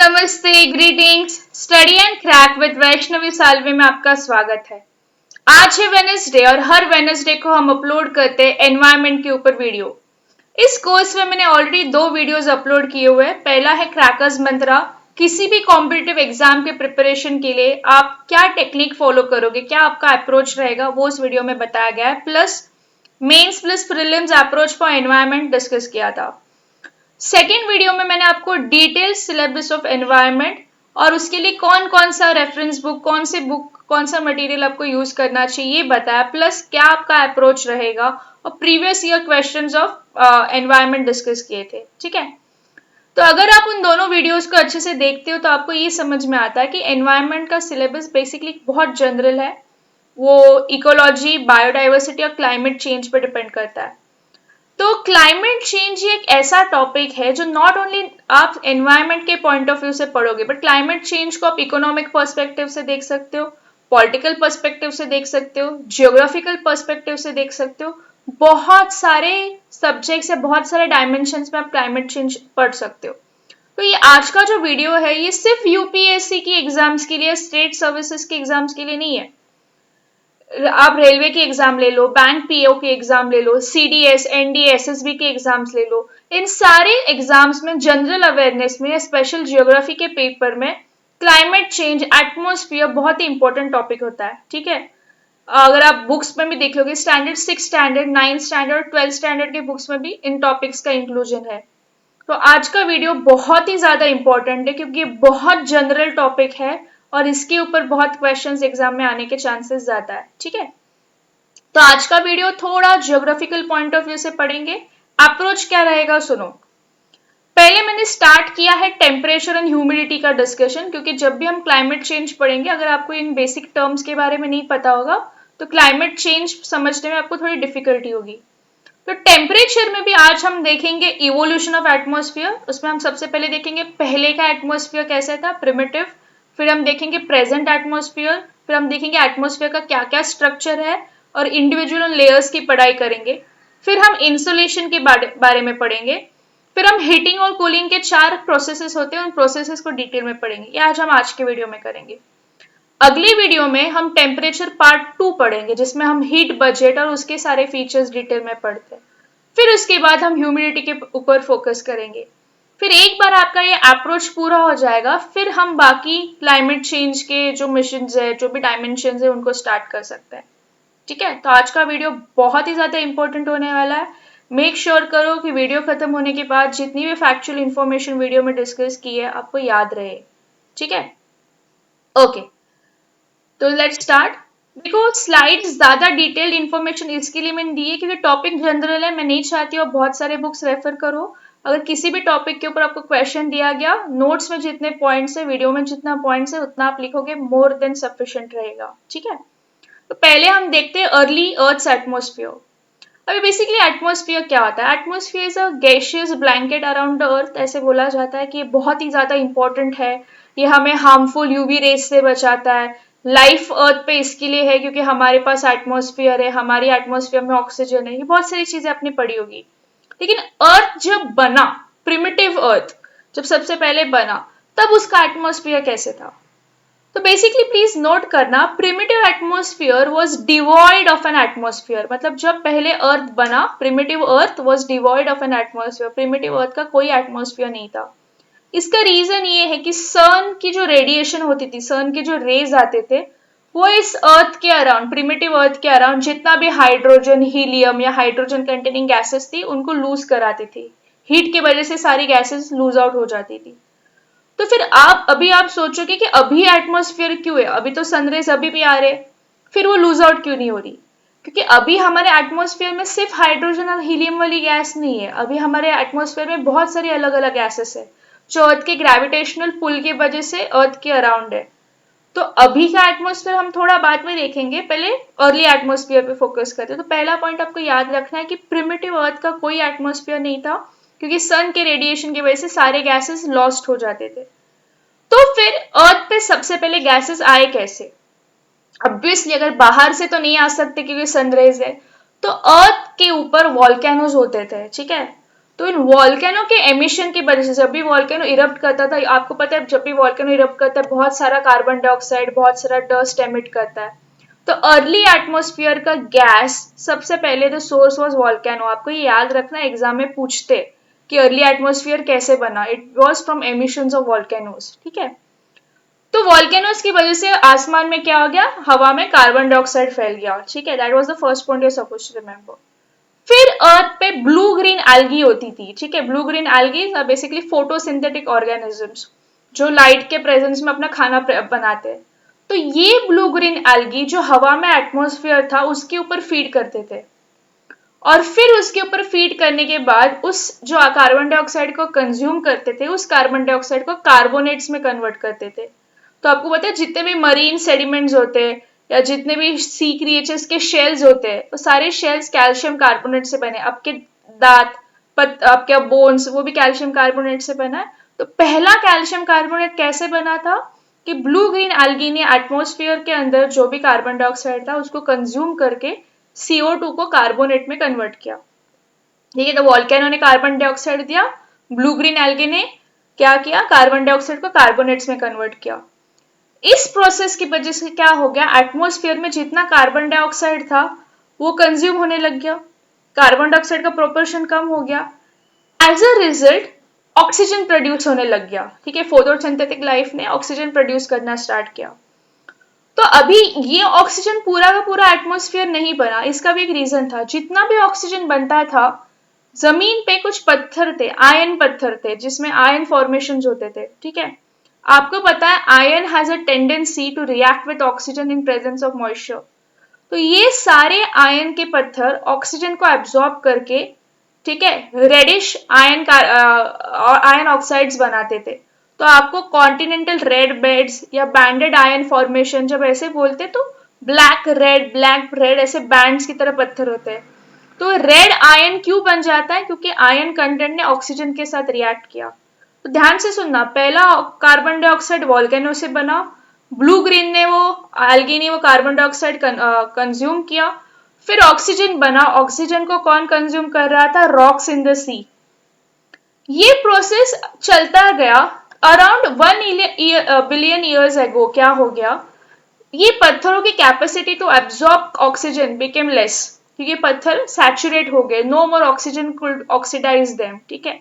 नमस्ते, greetings. Study and crack with Vaishnavi Salvi में आपका स्वागत है। आज है वेडनेसडे और हर वेडनेसडे को हम अपलोड करते हैं एनवायरनमेंट के ऊपर वीडियो। इस कोर्स में मैंने ऑलरेडी 2 वीडियोस अपलोड किए हुए हैं। पहला है क्रैकर्स मंत्रा, किसी भी कॉम्पिटिटिव एग्जाम के प्रिपरेशन के लिए आप क्या टेक्निक फॉलो करोगे, क्या आपका अप्रोच रहेगा, वो उस वीडियो में बताया गया है। Plus mains plus prelims approach for environment discuss किया था। सेकेंड वीडियो में मैंने आपको डिटेल सिलेबस ऑफ एनवायरनमेंट और उसके लिए कौन कौन सा रेफरेंस बुक, कौन सा मटेरियल आपको यूज करना चाहिए बताया, प्लस क्या आपका अप्रोच रहेगा और previous year questions of environment discuss किए थे। ठीक है, तो अगर आप उन दोनों वीडियोस को अच्छे से देखते हो तो आपको ये समझ में आता है कि एनवायरनमेंट का सिलेबस बेसिकली बहुत जनरल है। वो इकोलॉजी, बायोडाइवर्सिटी और क्लाइमेट चेंज पर डिपेंड करता है। तो क्लाइमेट चेंज एक ऐसा टॉपिक है जो नॉट ओनली आप एनवायरनमेंट के पॉइंट ऑफ व्यू से पढ़ोगे, बट क्लाइमेट चेंज को आप इकोनॉमिक पर्सपेक्टिव से देख सकते हो, पॉलिटिकल पर्सपेक्टिव से देख सकते हो, जियोग्राफिकल पर्सपेक्टिव से देख सकते हो। बहुत सारे सब्जेक्ट्स या बहुत सारे डायमेंशंस में आप क्लाइमेट चेंज पढ़ सकते हो। तो ये आज का जो वीडियो है ये सिर्फ यूपीएससी की एग्जाम्स के लिए, स्टेट सर्विसेज के एग्जाम्स के लिए नहीं है। आप रेलवे के एग्जाम ले लो, बैंक पीओ के एग्जाम ले लो, सीडीएस, एनडीए, एसएसबी के एग्जाम्स ले लो। इन सारे एग्जाम्स में जनरल अवेयरनेस में, स्पेशल जियोग्राफी के पेपर में क्लाइमेट चेंज, एटमॉस्फेयर बहुत ही इंपॉर्टेंट टॉपिक होता है। ठीक है, अगर आप बुक्स में भी देख लोगे, स्टैंडर्ड 6 स्टैंडर्ड, 9 स्टैंडर्ड, 12 स्टैंडर्ड के बुक्स में भी इन टॉपिक्स का इंक्लूजन है। तो आज का वीडियो बहुत ही ज्यादा इंपॉर्टेंट है क्योंकि बहुत जनरल टॉपिक है और इसके ऊपर बहुत क्वेश्चंस एग्जाम में आने के चांसेस ज्यादा है। ठीक है, तो आज का वीडियो थोड़ा जियोग्राफिकल पॉइंट ऑफ व्यू से पढ़ेंगे। अप्रोच क्या रहेगा सुनो। पहले मैंने स्टार्ट किया है टेम्परेचर एंड ह्यूमिडिटी का डिस्कशन, क्योंकि जब भी हम क्लाइमेट चेंज पढ़ेंगे, अगर आपको इन बेसिक टर्म्स के बारे में नहीं पता होगा तो क्लाइमेट चेंज समझने में आपको थोड़ी डिफिकल्टी होगी। तो टेम्परेचर में भी आज हम देखेंगे इवोल्यूशन ऑफ एटमॉस्फेयर। उसमें हम सबसे पहले देखेंगे पहले का एटमॉस्फेयर कैसा था, प्रिमिटिव। फिर हम देखेंगे प्रेजेंट एटमॉस्फेयर। फिर हम देखेंगे एटमॉस्फेयर का क्या क्या स्ट्रक्चर है और इंडिविजुअल लेयर्स की पढ़ाई करेंगे। फिर हम इंसुलेशन के बारे में पढ़ेंगे। फिर हम हीटिंग और कूलिंग के 4 प्रोसेसेस होते हैं, उन प्रोसेसेस को डिटेल में पढ़ेंगे। ये आज के वीडियो में करेंगे। अगली वीडियो में हम टेम्परेचर पार्ट 2 पढ़ेंगे, जिसमें हम हीट बजट और उसके सारे फीचर्स डिटेल में पढ़ते हैं। फिर उसके बाद हम ह्यूमिडिटी के ऊपर फोकस करेंगे। फिर एक बार आपका ये अप्रोच पूरा हो जाएगा, फिर हम बाकी क्लाइमेट चेंज के जो मिशंस है, जो भी डायमेंशंस है, उनको स्टार्ट कर सकते हैं। ठीक है, तो आज का वीडियो बहुत ही ज्यादा इंपॉर्टेंट होने वाला है। मेक श्योर करो कि वीडियो खत्म होने के बाद जितनी भी फैक्चुअल इंफॉर्मेशन वीडियो में डिस्कस की है आपको याद रहे। ठीक है, ओके, तो लेट्स स्टार्ट। देखो, स्लाइड्स ज्यादा डिटेल्ड इंफॉर्मेशन इसके लिए मैंने दी है क्योंकि टॉपिक जनरल है। मैं नहीं चाहती हूँ बहुत सारे बुक्स रेफर करो। अगर किसी भी टॉपिक के ऊपर आपको क्वेश्चन दिया गया, नोट्स में जितने पॉइंट्स है, वीडियो में जितना पॉइंट्स है, उतना आप लिखोगे, मोर देन सफिशिएंट रहेगा। ठीक है, तो पहले हम देखते हैं अर्ली अर्थ एटमॉस्फेयर। अभी बेसिकली एटमॉस्फेयर क्या होता है? Atmosphere is a gaseous blanket around the अर्थ। ऐसे बोला जाता है कि ये बहुत ही ज्यादा इंपॉर्टेंट है। ये हमें हार्मफुल यूवी रेस से बचाता है। लाइफ अर्थ पे इसके लिए है क्योंकि हमारे पास एटमॉस्फेयर है, हमारी एटमॉस्फेयर में ऑक्सीजन है। ये बहुत सारी चीजें आपने पढ़ी होगी। लेकिन अर्थ जब बना, प्रिमिटिव अर्थ जब सबसे पहले बना, तब उसका एटमॉस्फेयर कैसे था? तो बेसिकली प्लीज नोट करना, primitive atmosphere was devoid of an atmosphere. मतलब जब पहले अर्थ बना, primitive earth was devoid of an atmosphere. Primitive earth का कोई एटमॉस्फेयर नहीं था। इसका रीजन ये है कि सन की जो रेडिएशन होती थी, सन के जो रेज आते थे, वो इस अर्थ के अराउंड, प्रिमिटिव अर्थ के अराउंड जितना भी हाइड्रोजन, हीलियम या हाइड्रोजन कंटेनिंग गैसेस थी, उनको लूज कराती थी। हीट की वजह से सारी गैसेस लूज आउट हो जाती थी। तो फिर आप सोचोगे कि अभी एटमॉस्फेयर क्यों है, अभी तो सनरेज अभी भी आ रहे, फिर वो लूज आउट क्यों नहीं हो रही? क्योंकि अभी हमारे एटमॉस्फेयर में सिर्फ हाइड्रोजन और हीलियम वाली गैस नहीं है, अभी हमारे एटमॉस्फेयर में बहुत सारी अलग अलग गैसेस है जो अर्थ के ग्रेविटेशनल पुल की वजह से अर्थ के अराउंड है। तो अभी का एटमॉस्फेयर हम थोड़ा बाद में देखेंगे, पहले अर्ली एटमॉस्फेयर पे फोकस करते हैं। तो पहला पॉइंट आपको याद रखना है कि प्रिमिटिव अर्थ का कोई एटमॉस्फेयर नहीं था क्योंकि सन के रेडिएशन की वजह से सारे गैसेस लॉस्ट हो जाते थे। तो फिर अर्थ पे सबसे पहले गैसेस आए कैसे? ऑब्वियसली अगर बाहर से तो नहीं आ सकते क्योंकि सनरेज है, तो अर्थ के ऊपर वॉल्केनोज होते थे। ठीक है, तो इन वॉल्केनो के एमिशन की वजह से, जब भी वॉल्केनो इरप्ट करता था, आपको पता है जब भी वॉल्केनो इरप्ट करता है बहुत सारा कार्बन डाइऑक्साइड, बहुत सारा डस्ट एमिट करता है। तो अर्ली एटमॉस्फेयर का गैस सबसे पहले द सोर्स वाज वॉल्केनो। आपको ये याद रखना, एग्जाम में पूछते कि अर्ली एटमॉस्फेयर कैसे बना, it was from emissions of volcanoes, ठीक है। तो वॉल्केनोस की वजह से आसमान में क्या हो गया, हवा में कार्बन डाइऑक्साइड फैल गया, ठीक है। That was the first point you are supposed to remember. फिर अर्थ पे ब्लू ग्रीन एल्गी होती थी, ठीक है। Blue green algae basically photosynthetic organisms जो लाइट के प्रेजेंस में अपना खाना बनाते हैं। तो ये ब्लू ग्रीन एल्गी जो हवा में एटमॉस्फेयर था उसके ऊपर फीड करते थे, और फिर उसके ऊपर फीड करने के बाद उस जो कार्बन डाइऑक्साइड को कंज्यूम करते थे, उस कार्बन डाइऑक्साइड को कार्बोनेट्स में कन्वर्ट करते थे। तो आपको पता है जितने भी मरीन सेडिमेंट्स होते हैं या जितने भी सी क्रिएचर्स के शेल्स होते हैं, वो सारे शेल्स कैल्शियम कार्बोनेट से बने। आपके दांत, आपके बोन्स, वो भी कैल्शियम कार्बोनेट से बना है। तो पहला कैल्शियम कार्बोनेट कैसे बना था कि ब्लू ग्रीन एल्गी ने एटमॉस्फेयर के अंदर जो भी कार्बन डाइऑक्साइड था उसको कंज्यूम करके CO2 को कार्बोनेट में कन्वर्ट किया, ठीक है। तो वॉल्केनो ने कार्बन डाइऑक्साइड दिया, ब्लू ग्रीन एल्गी ने क्या किया, कार्बन डाइऑक्साइड को कार्बोनेट्स में कन्वर्ट किया। इस प्रोसेस की वजह से क्या हो गया, एटमॉस्फेयर में जितना कार्बन डाइऑक्साइड था वो कंज्यूम होने लग गया, कार्बन डाइऑक्साइड का प्रोपोर्शन कम हो गया। As a result oxygen produce होने लग गया, ठीक है। फोटोसिंथेटिक लाइफ ने ऑक्सीजन प्रोड्यूस करना स्टार्ट किया। तो अभी ये ऑक्सीजन पूरा का पूरा एटमॉस्फेयर नहीं बना, इसका भी एक रीजन था। जितना भी ऑक्सीजन बनता था, जमीन पे कुछ पत्थर थे, आयन पत्थर थे, जिसमें आयन फॉर्मेशंस होते थे, ठीक है। आपको पता है iron has a tendency to react with oxygen in presence of moisture. तो ये सारे आयन के पत्थर ऑक्सीजन को एब्जॉर्ब करके, ठीक है, रेडिश आयन का आयन ऑक्साइड्स बनाते थे। तो आपको कॉन्टिनेंटल रेड बेड्स या बैंडेड आयन फॉर्मेशन जब ऐसे बोलते तो ब्लैक रेड ऐसे बैंड्स की तरह पत्थर होते हैं। तो रेड आयन क्यों बन जाता है, क्योंकि आयन कंटेंट ने ऑक्सीजन के साथ रिएक्ट किया। तो ध्यान से सुनना, पहला कार्बन डाइऑक्साइड वॉल्केनो से बना, ब्लू ग्रीन ने वो एल्गी ने वो कार्बन डाइऑक्साइड कंज्यूम किया, फिर ऑक्सीजन बना। ऑक्सीजन को कौन कंज्यूम कर रहा था, रॉक्स इन द सी। ये प्रोसेस चलता गया। अराउंड 1 बिलियन ईयर्स एगो क्या हो गया, ये पत्थरों की capacity to absorb oxygen became less, क्योंकि पत्थर सैचुरेट हो गए, no more oxygen could oxidize them, ठीक है।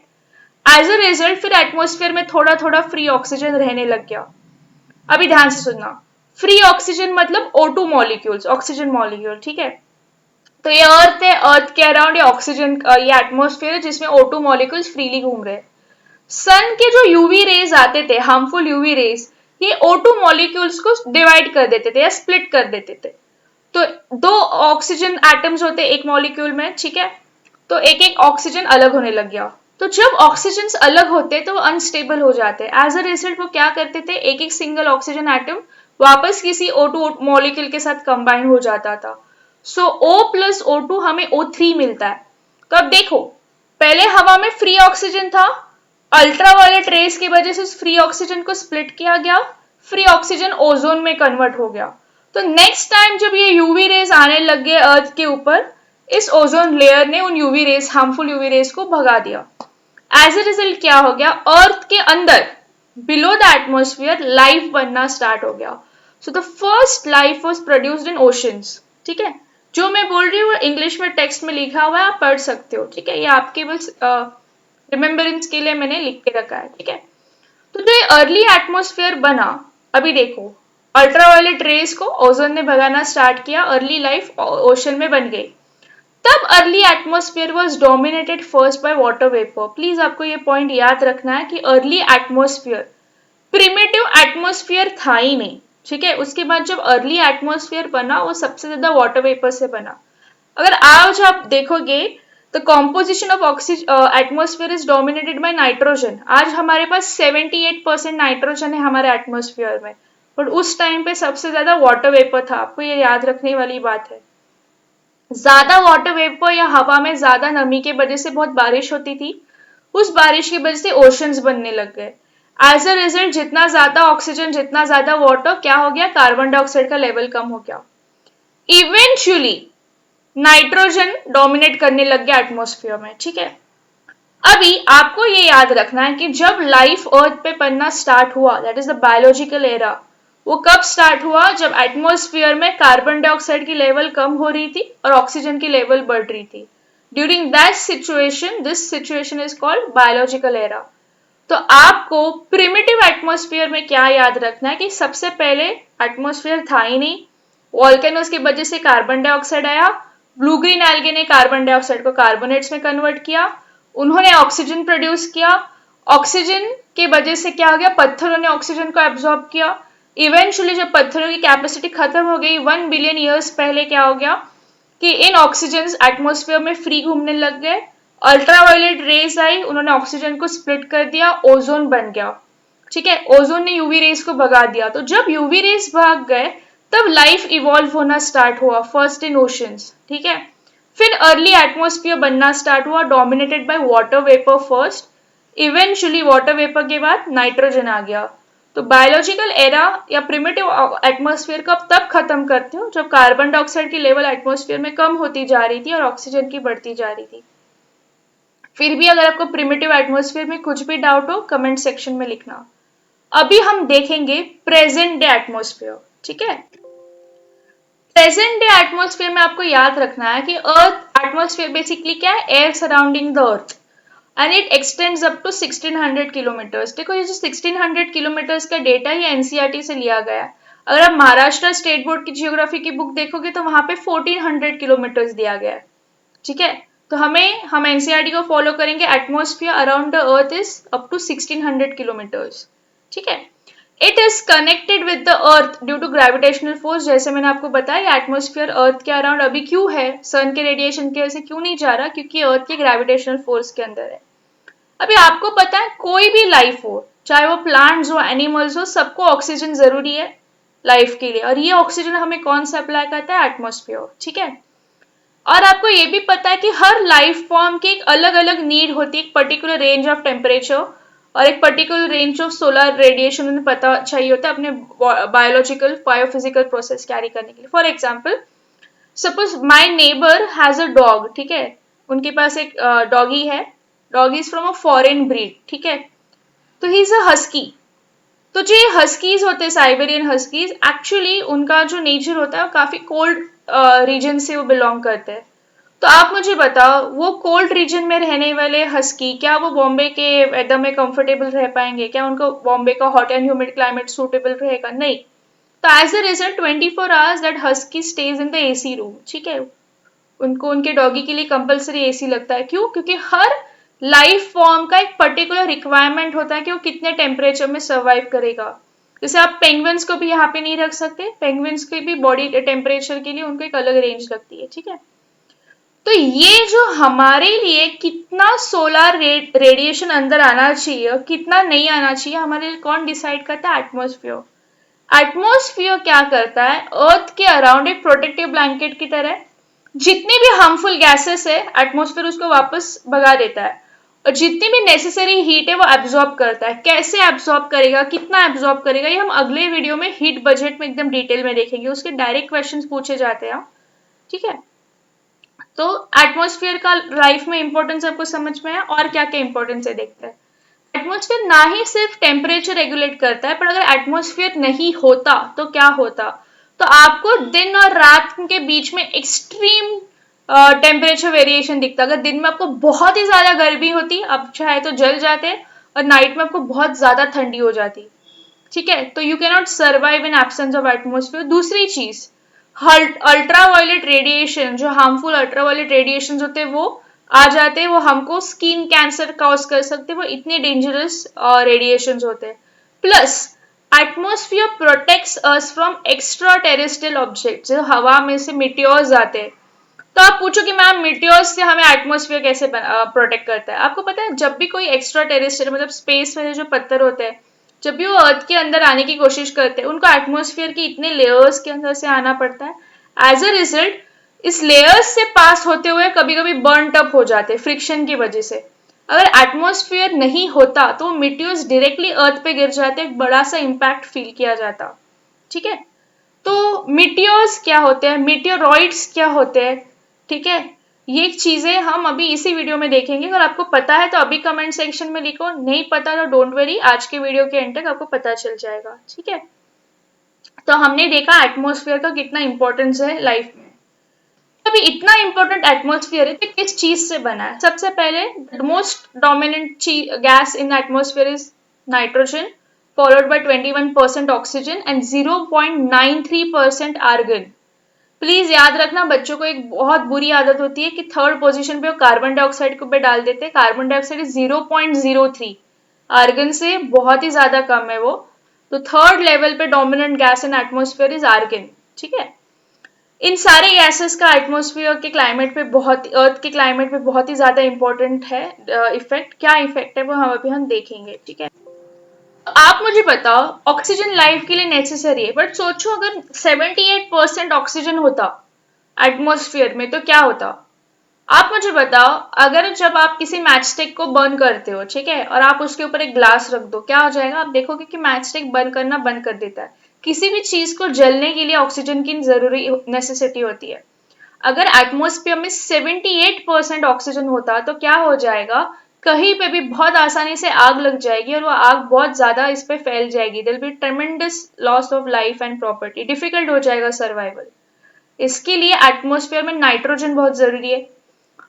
एज अ रिजल्ट फिर एटमॉस्फेयर में थोड़ा थोड़ा फ्री ऑक्सीजन रहने लग गया। अभी ध्यान से सुनना, फ्री ऑक्सीजन मतलब O2 मॉलिक्यूल्स, ऑक्सीजन मॉलिक्यूल, ठीक है। तो ये अर्थ है, अर्थ के अराउंड ये ऑक्सीजन, ये एटमॉस्फेयर है जिसमें O2 मॉलिक्यूल्स फ्रीली घूम रहे हैं। सन के जो यूवी रेज आते थे, हार्मफुल यूवी रेज, ये O2 मॉलिक्यूल्स को डिवाइड कर देते थे या स्प्लिट कर देते थे। तो दो ऑक्सीजन एटम्स होते एक मॉलिक्यूल में, ठीक है। तो एक एक ऑक्सीजन अलग होने लग गया। तो जब ऑक्सीजन अलग होते तो वो अनस्टेबल हो जाते। एज अ रिजल्ट वो क्या करते थे, एक एक सिंगल ऑक्सीजन एटम वापस किसी O2 मॉलिक्यूल के साथ कंबाइन हो जाता था। सो O प्लस O2 हमें O3 मिलता है। तो अब देखो, पहले हवा में फ्री ऑक्सीजन था, अल्ट्रावायलेट रेस की वजह से उस फ्री ऑक्सीजन को स्प्लिट किया गया, फ्री ऑक्सीजन ओजोन में कन्वर्ट हो गया। तो नेक्स्ट टाइम जब ये यूवी रेस आने लग गए अर्थ के ऊपर, इस ओजोन लेयर ने उन UV rays, harmful UV rays को भगा दिया। एज ए रिजल्ट क्या हो गया, अर्थ के अंदर बिलो द एटमॉस्फेयर लाइफ बनना स्टार्ट हो गया। So the first life was produced in oceans, ठीक है। जो मैं बोल रही हूँ इंग्लिश में टेक्स्ट में लिखा हुआ है, आप पढ़ सकते हो, ठीक है। ये आपके बस रिमेम्बरेंस के लिए मैंने लिख के रखा है, ठीक है। तो जो ये अर्ली एटमॉस्फेयर बना, अभी देखो, अल्ट्रावायलेट रेस को ओजोन ने भगाना स्टार्ट किया, अर्ली लाइफ ओशन में बन गई। तब early atmosphere was dominated first by water vapour. Please आपको ये पॉइंट याद रखना है कि अर्ली एटमॉस्फेयर प्रिमिटिव एटमॉस्फेयर था ही नहीं, ठीक है। उसके बाद जब अर्ली एटमॉस्फेयर बना वो सबसे ज्यादा वाटर वेपर से बना। अगर आज आप देखोगे the composition of atmosphere is dominated by nitrogen. आज हमारे पास 78% नाइट्रोजन है हमारे एटमॉस्फेयर में, बट उस टाइम पे सबसे ज्यादा वाटर वेपर था। आपको ये याद रखने वाली बात है। ज्यादा वाटर वेपर या हवा में ज्यादा नमी की वजह से बहुत बारिश होती थी, उस बारिश की वजह से ओशंस बनने लग गए। एज अ रिजल्ट जितना ज्यादा ऑक्सीजन, जितना ज्यादा वाटर, क्या हो गया, कार्बन डाइऑक्साइड का लेवल कम हो गया। इवेंचुअली नाइट्रोजन डोमिनेट करने लग गया एटमॉस्फेयर में, ठीक है। अभी आपको ये याद रखना है कि जब लाइफ अर्थ पे बनना स्टार्ट हुआ, that is the biological era, वो कब स्टार्ट हुआ? जब एटमॉस्फेयर में कार्बन डाइऑक्साइड की लेवल कम हो रही थी और ऑक्सीजन की लेवल बढ़ रही थी। During that situation, this situation is called biological era. तो आपको प्रिमिटिव एटमॉस्फेयर में क्या याद रखना है कि सबसे पहले एटमॉस्फेयर था ही नहीं, वॉल्केनोस की वजह से कार्बन डाइऑक्साइड आया, ब्लू ग्रीन एल्गे ने कार्बन डाइऑक्साइड को कार्बोनेट्स में कन्वर्ट किया, उन्होंने ऑक्सीजन प्रोड्यूस किया, ऑक्सीजन की वजह से क्या हो गया, पत्थरों ने ऑक्सीजन को एब्जॉर्ब किया। इवेंचुअली जब पत्थरों की कैपेसिटी खत्म हो गई 1 बिलियन ईयर्स पहले, क्या हो गया कि इन ऑक्सीजन एटमॉस्फेयर में फ्री घूमने लग गए, अल्ट्रावायलेट रेज आई, उन्होंने ऑक्सीजन को स्प्लिट कर दिया, ओजोन बन गया। ठीक है, ओजोन ने यूवी रेज को भगा दिया। तो जब यूवी रेज भाग गए तब लाइफ इवॉल्व होना स्टार्ट हुआ, फर्स्ट इन ओशंस। ठीक है, फिर अर्ली एटमॉस्फेयर बनना स्टार्ट हुआ, dominated by water vapour first, eventually water vapour के बाद नाइट्रोजन आ गया। तो बायोलॉजिकल एरा या प्रिमिटिव एटमॉस्फेयर कब तब खत्म करते हो जब कार्बन डाइऑक्साइड की लेवल एटमॉस्फेयर में कम होती जा रही थी और ऑक्सीजन की बढ़ती जा रही थी। फिर भी अगर आपको प्रिमिटिव एटमॉस्फेयर में कुछ भी डाउट हो कमेंट सेक्शन में लिखना। अभी हम देखेंगे प्रेजेंट डे एटमॉस्फेयर। ठीक है, प्रेजेंट डे एटमॉस्फेयर में आपको याद रखना है कि अर्थ एटमॉस्फेयर बेसिकली क्या है, air surrounding the earth, and it extends up to 1600 kilometres. देखो ये जो 1600 किलोमीटर्स का डेटा ये एनसीईआरटी से लिया गया है। अगर आप महाराष्ट्र स्टेट बोर्ड की जियोग्राफी की बुक देखोगे तो वहां पे 1400 किलोमीटर्स दिया गया है। ठीक है, तो हम एनसीईआरटी को फॉलो करेंगे। Atmosphere around the earth is up to 1600 kilometres. ठीक है, it is connected with the earth due to gravitational force. जैसे मैंने आपको बताया एटमॉस्फेयर अर्थ के अराउंड अभी क्यों है, सन के रेडिएशन की वजह से क्यों नहीं जा रहा, क्योंकि अर्थ के ग्रेविटेशनल फोर्स के अंदर है। अभी आपको पता है कोई भी लाइफ हो, चाहे वो प्लांट्स हो, एनिमल्स हो, सबको ऑक्सीजन जरूरी है लाइफ के लिए, और ये ऑक्सीजन हमें कौन सा अप्लाई करता है, एटमॉस्फेयर। ठीक है, और आपको ये भी पता है कि हर लाइफ फॉर्म की एक अलग अलग नीड होती है, एक पर्टिकुलर रेंज ऑफ टेम्परेचर और एक particular range of solar radiation उन्हें पता चाहिए होता है अपने बायोलॉजिकल बायोफिजिकल प्रोसेस कैरी करने के लिए। For example, suppose my neighbour has a dog. ठीक है, उनके पास एक डॉगी है, doggy is from a foreign breed. ठीक है, तो ही इज अ हस्की। तो जो ये हस्कीज होते हैं, साइबेरियन हस्कीज, एक्चुअली उनका जो नेचर होता है वो काफी कोल्ड रीजन से वो बिलोंग करते हैं। तो आप मुझे बताओ, वो कोल्ड रीजन में रहने वाले हस्की क्या वो बॉम्बे के वेदर में कंफर्टेबल रह पाएंगे? क्या उनको बॉम्बे का hot and humid climate suitable रहेगा? नहीं। तो as a result 24 hours that husky stage in the AC room. ठीक है, उनको उनके डॉगी के लिए कंपलसरी एसी लगता है। क्यों? क्योंकि हर लाइफ फॉर्म का एक पर्टिकुलर रिक्वायरमेंट होता है कि वो कितने टेम्परेचर में सर्वाइव करेगा। जैसे आप पेंगुइन्स को भी यहाँ पे नहीं रख सकते, पेंगुइन्स के भी बॉडी टेम्परेचर के लिए उनको एक अलग रेंज लगती है। ठीक है, तो ये जो हमारे लिए कितना सोलर रेडिएशन अंदर आना चाहिए और कितना नहीं आना चाहिए, हमारे लिए कौन डिसाइड करता है? एटमॉस्फेयर। एटमॉस्फेयर क्या करता है, अर्थ के अराउंड एक प्रोटेक्टिव ब्लैंकेट की तरह जितनी भी हार्मफुल गैसेस है एटमॉस्फेयर उसको वापस भगा देता है, और जितनी भी नेसेसरी हीट है वो एब्जॉर्ब करता है। कैसे एब्जॉर्ब करेगा, कितना एब्जॉर्ब करेगा, ये हम अगले वीडियो में हीट बजट में एकदम डिटेल में देखेंगे, उसके डायरेक्ट क्वेश्चंस पूछे जाते हैं। ठीक है, तो एटमॉस्फेयर का लाइफ में इंपॉर्टेंस आपको समझ में है, और क्या क्या इंपॉर्टेंस है देखते हैं। एटमॉस्फेयर ना ही सिर्फ टेम्परेचर रेगुलेट करता है, पर अगर एटमॉस्फेयर नहीं होता तो क्या होता? तो आपको दिन और रात के बीच में एक्सट्रीम टेम्परेचर वेरिएशन दिखता। अगर दिन में आपको बहुत ही ज्यादा गर्मी होती, आप चाहे तो जल जाते, और नाइट में आपको बहुत ज्यादा ठंडी हो जाती। ठीक है, तो you can not survive in absence of atmosphere. दूसरी चीज, अल्ट्रावायलेट रेडिएशन, जो हार्मफुल अल्ट्रावायलेट रेडिएशन होते हैं वो आ जाते हैं, वो हमको स्किन कैंसर कॉज कर सकते हैं, वो इतने डेंजरस रेडिएशन होते हैं। Plus atmosphere protects us from extra terrestrial objects, जो हवा में से मिटियोर्स आते हैं। तो आप पूछो कि मैम मिटियोर्स से हमें एटमॉस्फेयर कैसे प्रोटेक्ट करता है? आपको पता है, जब भी कोई एक्स्ट्रा टेरेस्ट्रियल मतलब स्पेस में जो पत्थर होते हैं, जब भी वो अर्थ के अंदर आने की कोशिश करते हैं, उनको एटमॉस्फेयर के इतने लेयर्स के अंदर से आना पड़ता है। एज अ रिजल्ट इस लेयर्स से पास होते हुए कभी कभी बर्नट अप हो जाते हैं फ्रिक्शन की वजह से। अगर एटमॉस्फेयर नहीं होता तो मिटियोर्स डायरेक्टली अर्थ पे गिर जाते, एक बड़ा सा इम्पैक्ट फील किया जाता। ठीक है, तो मिटियोर्स क्या होते हैं, मिटियोरॉइड्स क्या होते हैं? ठीक है, ये चीजें हम अभी इसी वीडियो में देखेंगे। अगर आपको पता है तो अभी कमेंट सेक्शन में लिखो, नहीं पता तो डोंट वरी, आज के वीडियो के एंड तक आपको पता चल जाएगा। ठीक है, तो हमने देखा एटमॉस्फेयर का कितना इंपॉर्टेंस है लाइफ में। अभी इतना इंपॉर्टेंट एटमॉस्फेयर है तो किस चीज से बना है? सबसे पहले most dominant gas in atmosphere is nitrogen, followed by 21% oxygen and 0.93% argon. Please याद रखना, बच्चों को एक बहुत बुरी आदत होती है कि थर्ड पोजीशन पे वो कार्बन डाइऑक्साइड को पे डाल देते हैं। कार्बन डाइऑक्साइड 0.03, आर्गन से बहुत ही ज्यादा कम है वो। तो थर्ड लेवल पे dominant gas in atmosphere is argon. ठीक है, इन सारे गैसेस का एटमॉस्फेयर के क्लाइमेट पे अर्थ के क्लाइमेट पे बहुत ही ज्यादा इंपॉर्टेंट है इफेक्ट। क्या इफेक्ट है वो हम देखेंगे। ठीक है, तो आप मुझे बताओ, ऑक्सीजन लाइफ के लिए नेसेसरी है, बट सोचो अगर 78% ऑक्सीजन होता एटमॉस्फेयर में तो क्या होता? आप मुझे बताओ, अगर जब आप किसी मैच स्टिक को बर्न करते हो, ठीक है, और आप उसके ऊपर एक ग्लास रख दो, क्या हो जाएगा? आप देखोगे कि मैच स्टिक बर्न करना बंद कर देता है। किसी भी चीज को जलने के लिए ऑक्सीजन की जरूरी नेसेसिटी होती है। अगर एटमॉस्फेयर में 78% ऑक्सीजन होता तो क्या हो जाएगा? कहीं पे भी बहुत आसानी से आग लग जाएगी और वो आग बहुत ज्यादा इस पे फैल जाएगी। There will be tremendous loss of life and property, difficult हो जाएगा सर्वाइवल। इसके लिए एटमॉस्फेयर में नाइट्रोजन बहुत जरूरी है।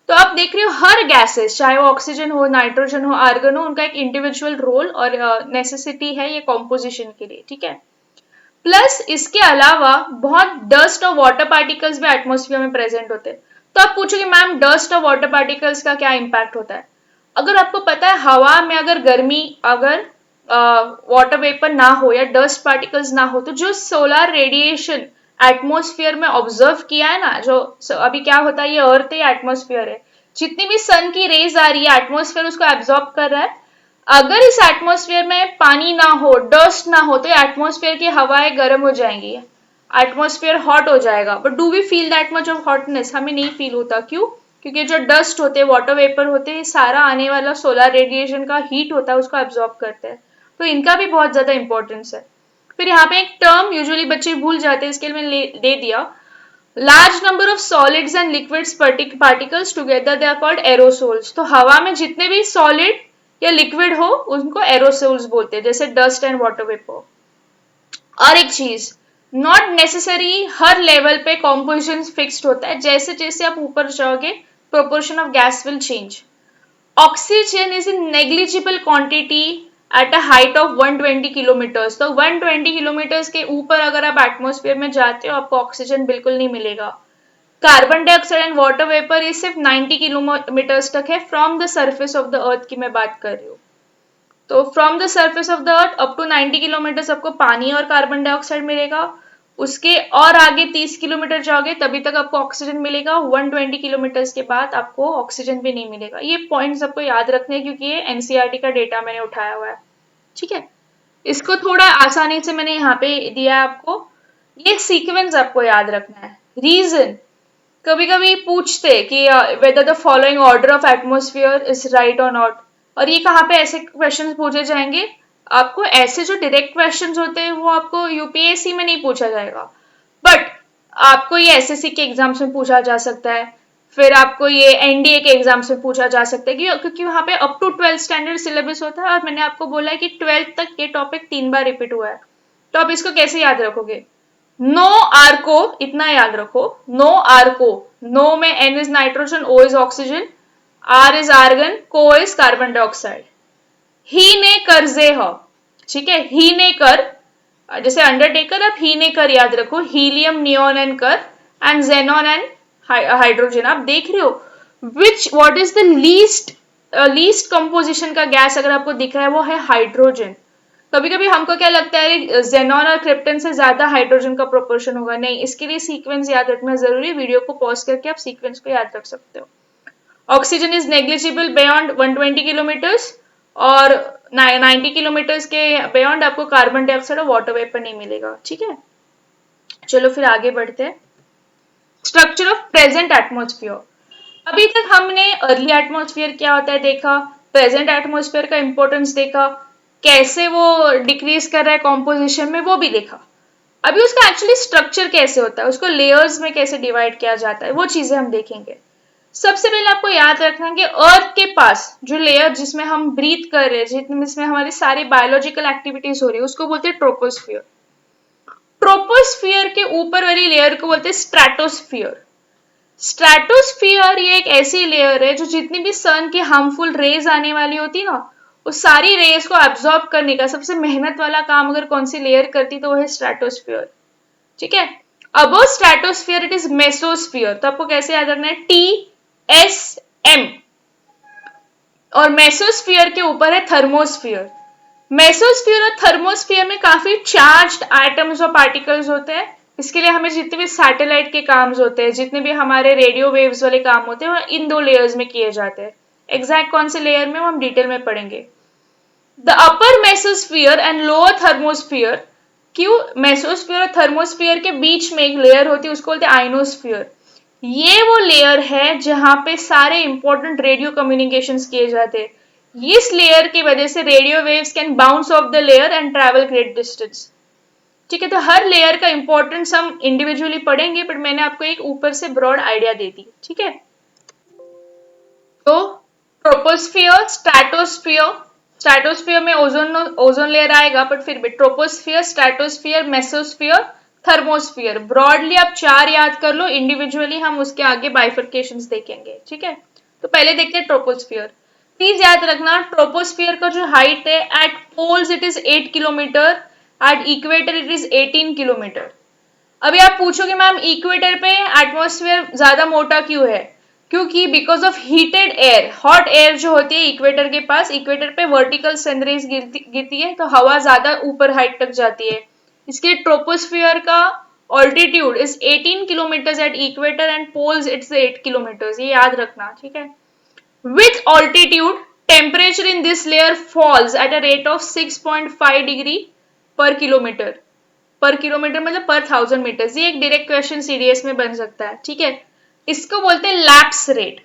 तो आप देख रहे हो हर गैसेस, चाहे वो ऑक्सीजन हो, नाइट्रोजन हो, आर्गन हो, उनका एक इंडिविजुअल रोल और नेसेसिटी है ये कॉम्पोजिशन के लिए। ठीक है, प्लस इसके अलावा बहुत डस्ट और वाटर पार्टिकल्स भी एटमॉस्फेयर में प्रेजेंट होते हैं। तो आप पूछोगे मैम डस्ट और वाटर पार्टिकल्स का क्या इम्पैक्ट होता है? अगर आपको पता है हवा में अगर गर्मी, अगर वाटर वेपर ना हो या डस्ट पार्टिकल्स ना हो, तो जो सोलर रेडिएशन एटमॉस्फेयर में ऑब्जर्व किया है ना, जो अभी क्या होता है, ये अर्थ है, एटमॉस्फेयर है, जितनी भी सन की रेज आ रही है एटमॉस्फेयर उसको एब्जॉर्ब कर रहा है। अगर इस एटमॉस्फेयर में पानी ना हो, डस्ट ना हो, तो एटमॉस्फेयर की हवाएं गर्म हो जाएंगी, एटमॉस्फेयर हॉट हो जाएगा। But do we feel that much of hotness? हमें नहीं फील होता। क्यों? क्योंकि जो डस्ट होते हैं, वाटर वेपर होते हैं, सारा आने वाला सोलर रेडिएशन का हीट होता है उसको एब्जॉर्ब करते हैं। तो इनका भी बहुत ज्यादा इंपॉर्टेंस है। फिर यहाँ पे एक टर्म यूजुअली बच्चे भूल जाते हैं, इसके लिए मैंने दे दिया, large number of solids and liquids particles together they are called aerosols. तो हवा में जितने भी सॉलिड या लिक्विड हो उनको एरोसोल्स बोलते हैं, जैसे डस्ट एंड वाटर वेपर। और एक चीज, नॉट नेसेसरी हर लेवल पे कॉम्पोजिशन फिक्स्ड होता है, जैसे जैसे आप ऊपर जाओगे proportion of gas will change. Oxygen is in negligible quantity at a height of 120 kilometres. तो 120 किलोमीटर्स के ऊपर अगर आप एटमॉस्फेयर में जाते हो आपको ऑक्सीजन बिल्कुल नहीं मिलेगा। Carbon dioxide and water vapour ये सिर्फ 90 किलोमीटर्स तक है from the surface of the earth की मैं बात कर रही हूँ। तो from the surface of the earth up to 90 kilometre आपको पानी और कार्बन डाइऑक्साइड मिलेगा। उसके और आगे 30 किलोमीटर जाओगे तभी तक आपको ऑक्सीजन मिलेगा। 120 किलोमीटर के बाद आपको ऑक्सीजन भी नहीं मिलेगा। ये पॉइंट्स आपको याद रखने हैं क्योंकि ये एनसीईआरटी का डेटा मैंने उठाया हुआ है। ठीक है, इसको थोड़ा आसानी से मैंने यहाँ पे दिया है आपको। ये सीक्वेंस आपको याद रखना है। रीजन, कभी कभी पूछते कि whether the following order of atmosphere is right और नॉट, और ये कहाँ पे ऐसे क्वेश्चन पूछे जाएंगे आपको? ऐसे जो डायरेक्ट क्वेश्चंस होते हैं वो आपको यूपीएससी में नहीं पूछा जाएगा, बट आपको ये एसएससी के एग्जाम्स में पूछा जा सकता है, फिर आपको ये एनडीए के एग्जाम्स में पूछा जा सकता है, क्योंकि वहां पे up to 12th standard syllabus होता है और मैंने आपको बोला है कि 12th तक ये टॉपिक 3 बार रिपीट हुआ है। तो आप इसको कैसे याद रखोगे? नो आर्को, इतना याद रखो, नो आर्को, नो में N is nitrogen, O is oxygen, R is argon, CO is carbon dioxide. ही ने कर जे हो, ठीक है, ही ने कर, जैसे अंडरटेकर, आप ही ने कर याद रखो, हीलियम, नियोन एंड कर, एंड जेनॉन एंड हाइड्रोजन। आप देख रहे हो विच what is the least composition का गैस अगर आपको दिख रहा है वो है हाइड्रोजन। कभी कभी हमको क्या लगता है जेनॉन और क्रिप्टन से ज्यादा हाइड्रोजन का प्रोपोर्शन होगा, नहीं, इसके लिए सीक्वेंस याद रखना जरूरी। वीडियो को पॉज करके आप सीक्वेंस को याद रख सकते हो। Oxygen is negligible beyond 120 kilometres और 90 किलोमीटर्स के बियॉन्ड आपको कार्बन डाइऑक्साइड और वाटर वेपर नहीं मिलेगा। ठीक है, चलो फिर आगे बढ़ते हैं। Structure of present atmosphere. अभी तक हमने अर्ली एटमॉस्फेयर क्या होता है देखा, प्रेजेंट एटमॉस्फेयर का इंपॉर्टेंस देखा, कैसे वो डिक्रीज कर रहा है कॉम्पोजिशन में वो भी देखा। अभी उसका एक्चुअली स्ट्रक्चर कैसे होता है, उसको लेयर्स में कैसे डिवाइड किया जाता है, वो चीजें हम देखेंगे। सबसे पहले आपको याद रखना कि अर्थ के पास जो लेयर जिसमें हम ब्रीथ कर रहे हैं, जिसमें हमारी सारी बायोलॉजिकल एक्टिविटीज हो रही है, उसको बोलते हैं ट्रोपोस्फियर। ट्रोपोस्फियर के ऊपर वाली लेयर को बोलते हैं स्ट्रेटोस्फियर। स्ट्रेटोस्फियर ये एक ऐसी लेयर है जो जितनी भी सन की हार्मफुल रेज आने वाली होती ना, उस सारी रेज को एब्जॉर्ब करने का सबसे मेहनत वाला काम अगर कौन सी लेयर करती तो वो है स्ट्रेटोस्फियर। ठीक है, above stratosphere it is mesosphere. तो आपको कैसे याद रखना है, TSM। और मेसोस्फियर के ऊपर है थर्मोस्फियर। मेसोस्फियर और थर्मोस्फियर में काफी चार्ज्ड एटम्स और पार्टिकल्स होते हैं। इसके लिए हमें जितने भी सैटेलाइट के काम होते हैं, जितने भी हमारे रेडियो वेव्स वाले काम होते हैं, वो इन दो लेयर्स में किए जाते हैं। एग्जैक्ट कौन से लेयर में वो हम डिटेल में पढ़ेंगे। The upper mesosphere and lower thermosphere, क्यों मेसोस्फियर और थर्मोस्फियर के बीच में एक लेयर होती है, उसको बोलते हैं आइनोस्फियर। ये वो लेयर है जहां पे सारे इंपॉर्टेंट रेडियो कम्युनिकेशंस किए जाते हैं। इस लेयर की वजह से radio waves can bounce off the layer and travel great distance. ठीक है, तो हर लेयर का इंपॉर्टेंस हम इंडिविजुअली पढ़ेंगे, बट मैंने आपको एक ऊपर से ब्रॉड आइडिया दे दी। ठीक है, तो ट्रोपोस्फियर, स्ट्रेटोस्फियर, स्ट्रेटोस्फियर में ओजोन लेयर आएगा, बट फिर भी troposphere, stratosphere, mesosphere, thermosphere, broadly आप चार याद कर लो, इंडिविजुअली हम उसके आगे बाइफर्केशंस देखेंगे। ठीक है, तो पहले देखते हैं ट्रोपोस्फियर। प्लीज याद रखना, ट्रोपोस्फियर का जो हाइट है at poles it is 8 kilometre, at equator it is 18 kilometre. अभी आप पूछोगे मैम इक्वेटर पे एटमॉस्फेयर ज्यादा मोटा क्यों है, क्योंकि because of heated air, hot air जो होती है इक्वेटर के पास, इक्वेटर पे वर्टिकल सनरेज गिरती है तो हवा ज्यादा ऊपर हाइट तक जाती है। इसके ट्रोपोस्फियर का altitude is 18 kilometre at equator and poles it's 8 kilometre, ये याद रखना। ठीक है, with altitude temperature in this layer falls at a rate of 6.5 degree पर किलोमीटर। पर किलोमीटर मतलब पर 1000 मीटर। ये एक डायरेक्ट क्वेश्चन सीडीएस में बन सकता है। ठीक है, इसको बोलते हैं लैप्स रेट।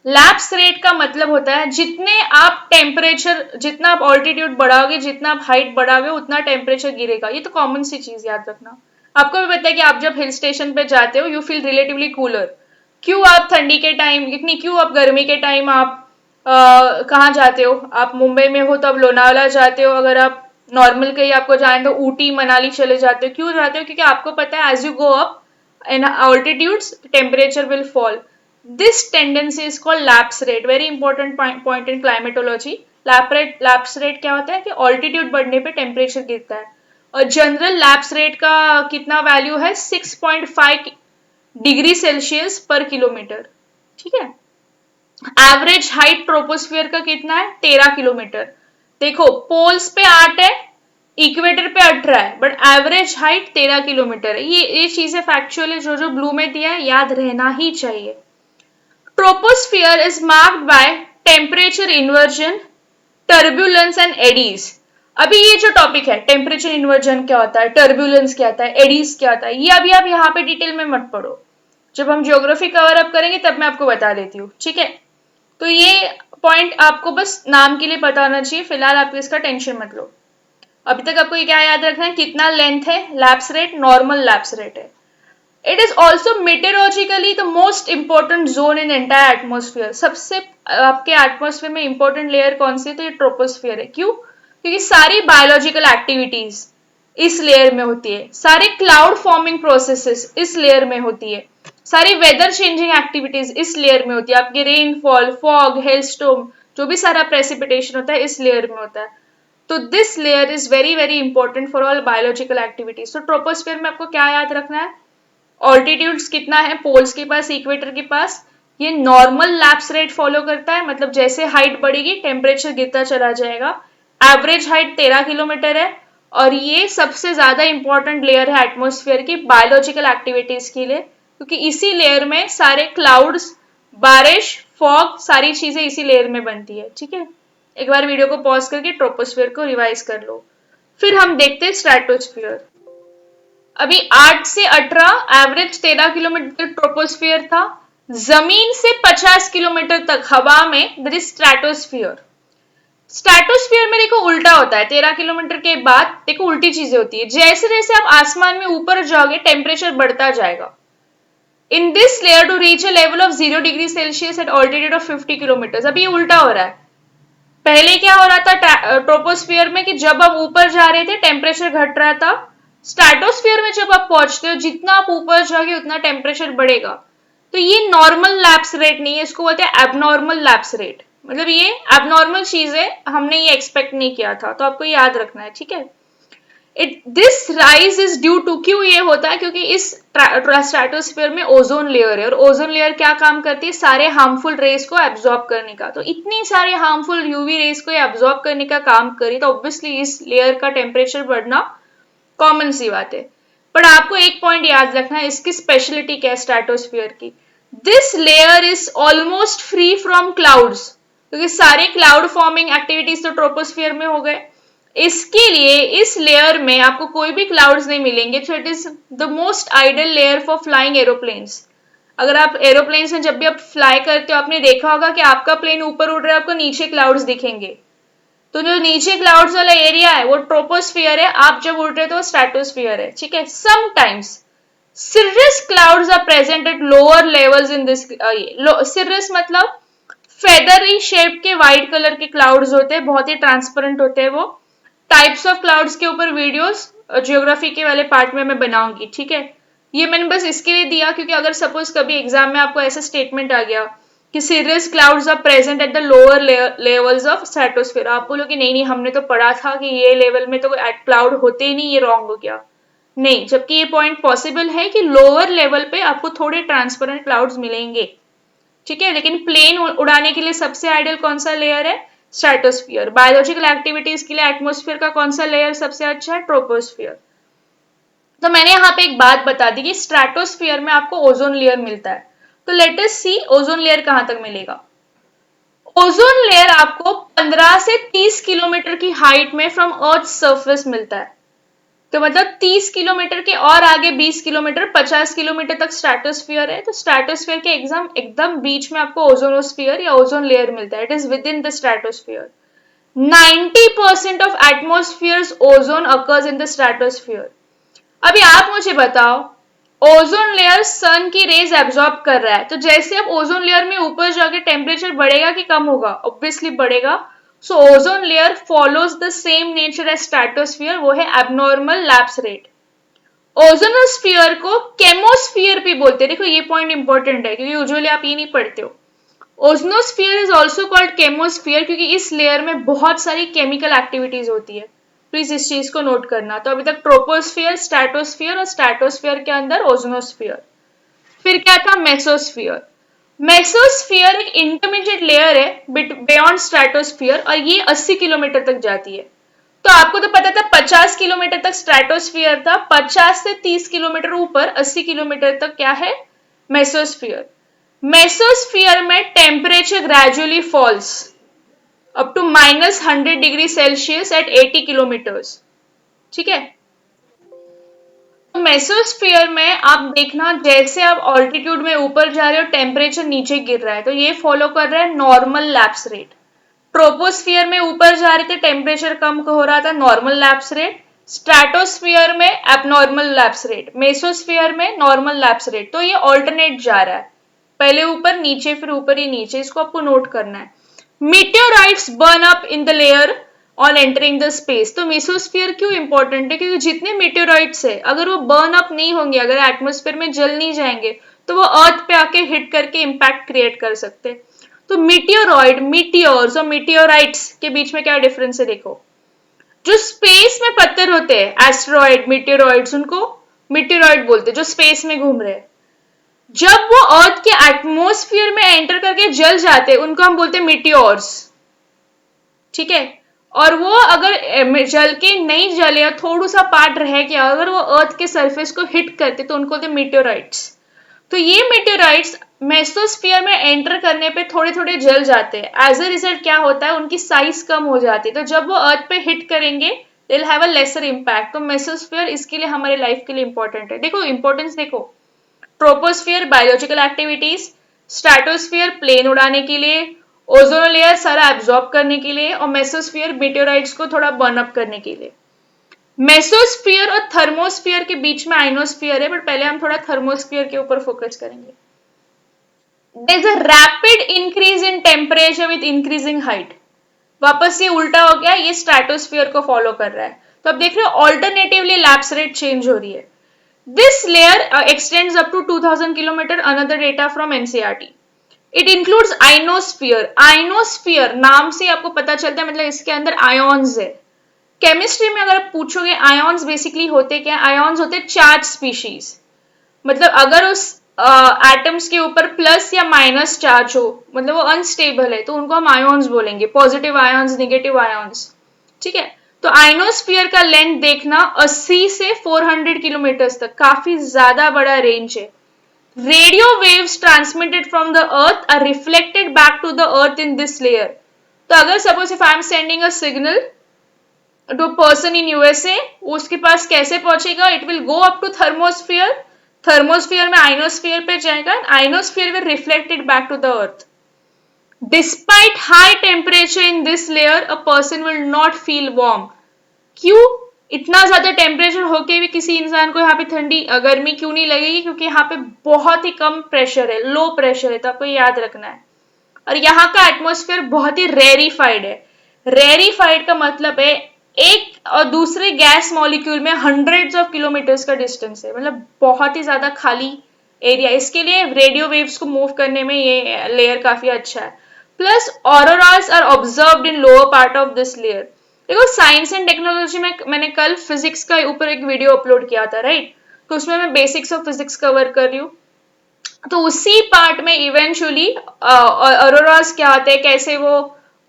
लैप्स रेट का मतलब होता है जितने आप टेम्परेचर, जितना आप ऑल्टीट्यूड बढ़ाओगे, जितना आप हाइट बढ़ाओगे, उतना टेम्परेचर गिरेगा। ये तो कॉमन सी चीज याद रखना। आपको भी पता है कि आप जब हिल स्टेशन पे जाते हो यू फील रिलेटिवली कूलर। क्यों आप ठंडी के टाइम इतनी, क्यों आप गर्मी के टाइम आप कहाँ जाते हो, आप मुंबई में हो तो आप लोनावाला जाते हो, अगर आप नॉर्मल कहीं आपको जाए तो ऊटी मनाली चले जाते हो। क्यों जाते हो, क्योंकि आपको पता है as you go up in altitudes temperature will fall. This tendency is called lapse rate, very important point in climatology. Lapse rate क्या होता है कि ऑल्टीट्यूड बढ़ने पे टेम्परेचर गिरता है, और जनरल लैप्स रेट का कितना वैल्यू है, 6.5 डिग्री सेल्सियस पर किलोमीटर। ठीक है, एवरेज हाइट ट्रोपोस्फियर का कितना है, 13 किलोमीटर। देखो पोल्स पे 8 है, इक्वेटर पे 18 है, बट एवरेज हाइट 13 किलोमीटर है। ये चीजें फैक्चुअल है, जो ब्लू में दिया है याद रहना ही चाहिए। Troposphere is marked by temperature inversion, turbulence and eddies. अभी ये जो टॉपिक है टेम्परेचर इन्वर्जन क्या होता है, टर्बुलेंस क्या होता है, एडीज क्या होता है, ये अभी आप यहाँ पे डिटेल में मत पढ़ो। जब हम ज्योग्राफी कवर अप करेंगे तब मैं आपको बता देती हूँ। ठीक है, तो ये पॉइंट आपको बस नाम के लिए पता होना चाहिए, फिलहाल आप इसका टेंशन मत लो। अभी तक आपको ये क्या याद रखना है, कितना लेंथ है, lapse rate, normal lapse rate है। It is also meteorologically the most important zone in entire atmosphere. सबसे आपके एटमोस्फियर में इंपॉर्टेंट लेयर कौन सी है, तो ये ट्रोपोस्फियर है। क्यों, क्योंकि सारी बायोलॉजिकल एक्टिविटीज इस लेयर में होती है, सारे क्लाउड फॉर्मिंग प्रोसेसेस इस लेयर में होती है, सारी वेदर चेंजिंग एक्टिविटीज इस लेयर में होती है। आपके रेनफॉल, फॉग, हेलस्टॉर्म, जो भी सारा प्रेसिपिटेशन होता है इस लेयर में होता है। तो this layer is very very important for all biological activities. तो ट्रोपोस्फियर में आपको क्या याद रखना है, ऑल्टीट्यूड्स कितना है, पोल्स के पास, इक्वेटर के पास, ये नॉर्मल लैप्स रेट फॉलो करता है, मतलब जैसे हाइट बढ़ेगी टेम्परेचर गिरता चला जाएगा। एवरेज हाइट 13 किलोमीटर है, और ये सबसे ज्यादा इंपॉर्टेंट लेयर है एटमोस्फियर की बायोलॉजिकल एक्टिविटीज के लिए, क्योंकि इसी लेयर में सारे क्लाउड्स, बारिश, फॉग, सारी चीजें इसी लेयर में बनती है। ठीक है, एक बार वीडियो को पॉज करके ट्रोपोस्फियर को रिवाइज कर लो। फिर हम देखते हैं स्ट्रेटोस्फियर। अभी 8 से 18, एवरेज 13 किलोमीटर ट्रोपोस्फियर था। जमीन से 50 किलोमीटर तक हवा में दर इज स्ट्रेटोस्फियर। स्ट्रेटोस्फियर में देखो उल्टा होता है, 13 किलोमीटर के बाद देखो उल्टी चीजें होती है। जैसे जैसे आप आसमान में ऊपर जाओगे टेम्परेचर बढ़ता जाएगा। In this layer to reach a level of 0 degree Celsius at altitude of 50 kilometre. अब ये उल्टा हो रहा है। पहले क्या हो रहा था ट्रोपोस्फियर में कि जब आप ऊपर जा रहे थे टेम्परेचर घट रहा था। स्ट्रेटोस्फियर में जब आप पहुंचते हो जितना आप ऊपर जाओगे उतना टेम्परेचर बढ़ेगा। तो ये नॉर्मल लैप्स रेट नहीं है, इसको बोलते हैं एबनॉर्मल लैप्स रेट। मतलब ये एबनॉर्मल चीज है, हमने ये एक्सपेक्ट नहीं किया था, तो आपको याद रखना है, ठीक है। This rise is due to, क्यों ये होता है, क्योंकि इस स्ट्रेटोस्फीयर में ओजोन लेयर है, और ओजोन लेयर क्या काम करती है, सारे हार्मफुल रेस को एब्जॉर्ब करने का। तो इतनी सारे हार्मफुल यूवी रेस को एब्जॉर्ब करने का काम करी, तो ऑब्वियसली इस लेयर का टेम्परेचर बढ़ना कॉमन सी बात है। पर आपको एक पॉइंट याद रखना है, इसकी स्पेशलिटी क्या है स्ट्रेटोस्फीयर की। This layer is almost free from clouds, क्योंकि सारे क्लाउड फॉर्मिंग एक्टिविटीज तो ट्रोपोस्फियर में हो गए। इसके लिए इस लेयर में आपको कोई भी क्लाउड्स नहीं मिलेंगे, so it is the most ideal layer for flying aeroplanes. अगर आप एरोप्लेन्स में जब भी आप फ्लाई करते हो, आपने देखा होगा कि आपका प्लेन ऊपर उड़ रहा है, आपको नीचे क्लाउड्स दिखेंगे। तो जो नीचे क्लाउड्स वाला एरिया है वो ट्रोपोस्फियर है, आप जब उड़ रहे हो तो स्ट्रेटोस्फियर है, ठीक है। Sometimes cirrus clouds are present at lower levels in this cirrus मतलब फेदरी शेप के व्हाइट कलर के क्लाउड्स होते हैं, बहुत ही ट्रांसपेरेंट होते हैं वो। टाइप्स ऑफ क्लाउड्स के ऊपर वीडियोस जियोग्राफी के वाले पार्ट में मैं बनाऊंगी, ठीक है। ये मैंने बस इसके लिए दिया क्योंकि अगर सपोज कभी एग्जाम में आपको ऐसा स्टेटमेंट आ गया कि cirrus clouds are present at the lower levels of stratosphere, आप बोलोगे नहीं नहीं हमने तो पढ़ा था कि ये लेवल में तो क्लाउड होते ही नहीं, ये रॉन्ग हो गया। नहीं, जबकि ये पॉइंट पॉसिबल है कि लोअर लेवल पे आपको थोड़े ट्रांसपेरेंट क्लाउड्स मिलेंगे, ठीक है। लेकिन प्लेन उड़ाने के लिए सबसे आइडियल कौन सा लेयर है, स्ट्रेटोस्फीयर। बायोलॉजिकल एक्टिविटीज के लिए एटमॉस्फेयर का कौन सा लेयर सबसे अच्छा है, ट्रोपोस्फियर। तो मैंने यहाँ पे एक बात बता दी कि स्ट्रेटोस्फियर में आपको ओजोन लेयर मिलता है। तो let us see ozone layer कहां तक मिलेगा। ओजोन लेयर आपको 15 से 30 किलोमीटर की हाइट में फ्रॉम अर्थ सरफेस मिलता है। तो मतलब 30 किलोमीटर के और आगे 20 किलोमीटर 50 किलोमीटर तक स्ट्रेटोस्फियर है। तो स्ट्रेटोस्फियर के एग्जाम एकदम बीच में आपको ओजोनोस्फियर या ओजोन लेयर मिलता है, it is within the stratosphere. 90% of atmosphere's ozone occurs in the stratosphere. अभी आप मुझे बताओ, ओजोन लेयर सन की रेज एब्जॉर्ब कर रहा है, तो जैसे अब ओजोन लेयर में ऊपर जाके टेम्परेचर बढ़ेगा कि कम होगा, ऑब्वियसली बढ़ेगा। So ozone layer follows the same nature as stratosphere, वो है एबनॉर्मल लैप्स रेट। ओजोनोस्फियर को केमोस्फियर भी बोलते हैं, देखो ये पॉइंट इंपॉर्टेंट है क्योंकि यूजुअली आप ये नहीं पढ़ते हो। ओजोनोस्फियर इज ऑल्सो कॉल्ड केमोस्फियर क्योंकि इस लेयर में बहुत सारी केमिकल एक्टिविटीज होती है। प्लीज इस चीज को नोट करना। तो अभी तक ट्रोपोस्फियर, स्ट्रेटोस्फियर और स्ट्रेटोस्फियर के अंदर ओजोनोस्फियर। फिर क्या था, मेसोस्फियर। मेसोस्फियर एक इंटरमीडिएट लेयर है बियॉन्ड स्ट्रेटोस्फियर और ये 80 किलोमीटर तक जाती है। तो आपको तो पता था 50 किलोमीटर तक स्ट्रेटोस्फियर था, 50 से 30 किलोमीटर ऊपर 80 किलोमीटर तक क्या है, मेसोस्फियर। मेसोस्फियर में temperature gradually falls up to -100 degree Celsius at 80 kilometres, ठीक है। तो मेसोस्फियर में आप देखना जैसे आप ऑल्टीट्यूड में ऊपर जा रहे हो टेम्परेचर नीचे गिर रहा है, तो ये फॉलो कर रहा है नॉर्मल लैप्स रेट। ट्रोपोस्फियर में ऊपर जा रहे थे टेम्परेचर कम हो रहा था, नॉर्मल लैप्स रेट। स्ट्रेटोस्फियर में एबनॉर्मल लैप्स रेट, मेसोस्फियर में नॉर्मल लैप्स रेट। तो ये ऑल्टरनेट जा रहा है, पहले ऊपर नीचे फिर ऊपर ही नीचे, इसको आपको नोट करना है। Meteorites burn up in the layer on entering the space. तो मेसोस्फियर क्यों इंपॉर्टेंट है, क्योंकि जितने मीटेओराइट्स है अगर वो बर्न अप नहीं होंगे, अगर एटमोस्फेयर में जल नहीं जाएंगे, तो वो अर्थ पे आके हिट करके इंपैक्ट क्रिएट कर सकते हैं। तो मीटियोरॉइड, मीटियोर्स और मीटियोराइट्स के बीच में क्या डिफरेंस है देखो। जो स्पेस में पत्थर होते हैं एस्टेरॉइड, मीटियोरॉइड्स, उनको मीटियोरॉइड बोलते हैं, जो स्पेस में घूम रहे हैं। जब वो अर्थ के एटमोस्फियर में एंटर करके जल जाते हैं उनको हम बोलते हैं मीटियोर्स, ठीक है। और वो अगर जल के नहीं जले या थोड़ा सा पार्ट रह गया, अगर वो अर्थ के सरफेस को हिट करते तो उनको बोलते हैं मीटियोराइट्स। तो ये मीटेओराइट्स मेसोस्फियर में एंटर करने पे थोड़े थोड़े जल जाते हैं। एज अ रिजल्ट क्या होता है, उनकी साइज कम हो जाती है। तो जब वो अर्थ पे हिट करेंगे they will have a lesser impact. तो मेसोस्फियर इसके लिए हमारे लाइफ के लिए इंपॉर्टेंट है। देखो इंपॉर्टेंस देखो, troposphere biological activities, stratosphere plane उड़ाने के लिए, ओजोन लेयर सारा एब्जॉर्ब करने के लिए, और मेसोस्फियर मीटेओराइट्स को थोड़ा बर्न अप करने के लिए। मेसोस्फीयर और थर्मोस्फीयर के बीच में आइनोस्फीयर है, बट पहले हम थोड़ा थर्मोस्फीयर के ऊपर फोकस करेंगे। There is a rapid increase in temperature with increasing height. वापस ये उल्टा हो गया, ये स्ट्रेटोस्फीयर को फॉलो कर रहा है। तो अब देख रहे हो ऑल्टरनेटिवली लैप्स रेट चेंज हो रही है। This layer extends up to 2000 kilometre, another data from NCERT. It includes ionosphere. Ionosphere नाम से आपको पता चलता है, मतलब इसके अंदर आयोन्स है। केमिस्ट्री में अगर आप पूछोगे आयोन्स बेसिकली होते क्या, आयोन्स होते चार्ज स्पीशीज। मतलब अगर उस एटम्स के ऊपर प्लस या माइनस चार्ज हो, मतलब वो अनस्टेबल है, तो उनको हम आयोन्स बोलेंगे, पॉजिटिव आयोन्स, नेगेटिव आयोन्स। ठीक है, तो आइनोस्फीयर का लेंथ देखना 80 से 400 किलोमीटर तक, काफी ज्यादा बड़ा रेंज है। Radio waves transmitted from the earth are reflected back to the earth in this layer. तो अगर suppose if I am sending a signal to person in USA, उसके पास कैसे पहुंचेगा, it will go up to thermosphere, thermosphere में ionosphere पे जाएगा, ionosphere will reflected back to the earth. Despite high temperature in this layer a person will not feel warm. क्यों, इतना ज्यादा टेम्परेचर होके भी किसी इंसान को यहाँ पे ठंडी गर्मी क्यों नहीं लगेगी, क्योंकि यहाँ पे बहुत ही कम प्रेशर है, लो प्रेशर है, तो आपको याद रखना है। और यहाँ का एटमॉस्फेयर बहुत ही रेरिफाइड है। रेरिफाइड का मतलब है एक और दूसरे गैस मॉलिक्यूल में हंड्रेड्स ऑफ किलोमीटर्स का डिस्टेंस है, मतलब बहुत ही ज्यादा खाली एरिया। इसके लिए रेडियो वेव्स को मूव करने में ये लेयर काफी अच्छा है। Plus auroras are observed in lower part of this layer. देखो साइंस एंड टेक्नोलॉजी में मैंने कल फिजिक्स का ऊपर एक वीडियो अपलोड किया था, राइट? तो उसमें मैं बेसिक्स ऑफ फिजिक्स कवर कर रही हूँ। तो उसी पार्ट में इवेंचुअली ऑरोरास क्या होते हैं, कैसे वो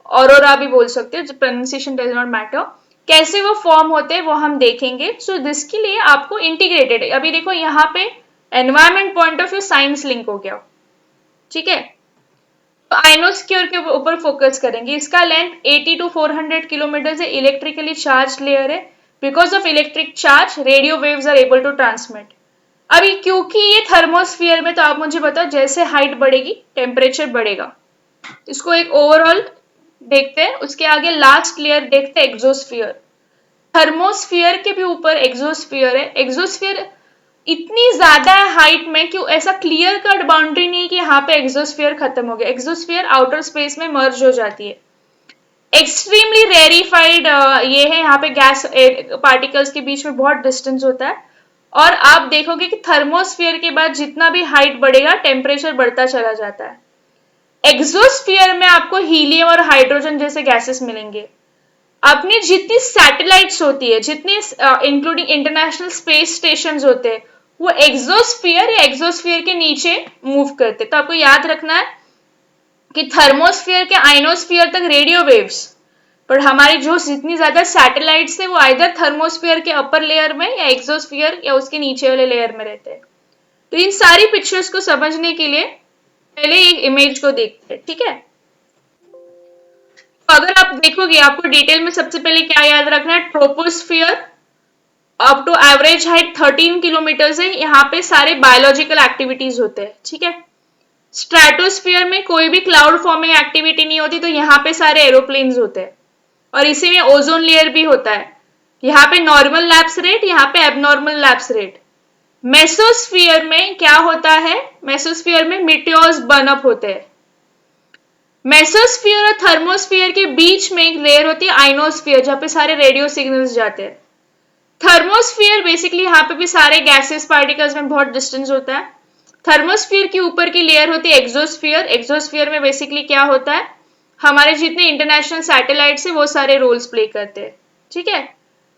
ऑरोरा भी बोल सकते हैं, प्रोनाउंसिएशन डज नॉट मैटर, कैसे वो फॉर्म होते हैं वो हम देखेंगे। सो दिस के लिए आपको इंटीग्रेटेड है। अभी देखो यहाँ पे environment point of view science link हो गया, ठीक है। तो आइनोस्फीयर के ऊपर फोकस करेंगे। इसका लेंथ 80 to 400 किलोमीटर है, इलेक्ट्रिकली चार्ज लेयर है। Because of electric charge radio waves are able to transmit. अभी क्योंकि ये थर्मोस्फीयर में, तो आप मुझे बताओ जैसे हाइट बढ़ेगी टेम्परेचर बढ़ेगा। इसको एक ओवरऑल देखते हैं, उसके आगे लास्ट लेयर देखते हैं एक्सोस्फीयर। थर्मोस्फीयर के भी ऊपर एक्सोस्फीयर है। एक्सोस्फीयर इतनी ज्यादा है हाइट में, क्यों ऐसा क्लियर कट बाउंड्री नहीं कि यहाँ पे एक्सोस्फीयर खत्म हो गया। एक्सोस्फीयर आउटर स्पेस में मर्ज हो जाती है। एक्सट्रीमली रेरिफाइड ये है, यहाँ पे गैस पार्टिकल्स के बीच में बहुत डिस्टेंस होता है। और आप देखोगे कि थर्मोस्फीयर के बाद जितना भी हाइट बढ़ेगा टेम्परेचर बढ़ता चला जाता है। एक्सोस्फीयर में आपको हीलियम और हाइड्रोजन जैसे गैसेस मिलेंगे। अपनी जितनी सैटेलाइट्स होती है, जितनी इंक्लूडिंग इंटरनेशनल स्पेस स्टेशन होते हैं, वो एक्सोस्फीयर या एक्सोस्फीयर के नीचे मूव करते। तो आपको याद रखना है कि थर्मोस्फीयर के आइनोस्फीयर तक रेडियो वेव्स, पर हमारी जो जितनी ज्यादा सैटेलाइट्स है वो आइदर थर्मोस्फीयर के अपर लेयर में या एक्सोस्फीयर या उसके नीचे वाले लेयर में रहते हैं। तो इन सारी पिक्चर्स को समझने के लिए पहले एक इमेज को देखते हैं, ठीक है। तो अगर आप देखोगे, आपको डिटेल में सबसे पहले क्या याद रखना है, troposphere up to average height 13 kilometre है, यहाँ पे सारे बायोलॉजिकल एक्टिविटीज होते हैं, ठीक है। स्ट्रेटोस्फियर में कोई भी क्लाउड फॉर्मिंग एक्टिविटी नहीं होती, तो यहाँ पे सारे एरोप्लेन्स होते हैं। और इसी में ओजोन लेयर भी होता है। यहाँ पे नॉर्मल लैप्स रेट, यहाँ पे एबनॉर्मल लैप्स रेट। मेसोस्फियर में क्या होता है, मेसोस्फियर में मीटियोर्स बर्न अप होते हैं। मेसोस्फियर और थर्मोस्फियर के बीच में एक लेयर होती है आइनोस्फियर, जहां पे सारे रेडियो सिग्नल्स जाते हैं। थर्मोस्फियर बेसिकली यहाँ पे भी सारे गैसेस पार्टिकल्स में बहुत डिस्टेंस होता है। थर्मोस्फियर की ऊपर की लेयर होती है एक्सोस्फियर। एक्सोस्फियर में बेसिकली क्या होता है, हमारे जितने इंटरनेशनल सैटेलाइट्स है वो सारे रोल्स प्ले करते हैं, ठीक है।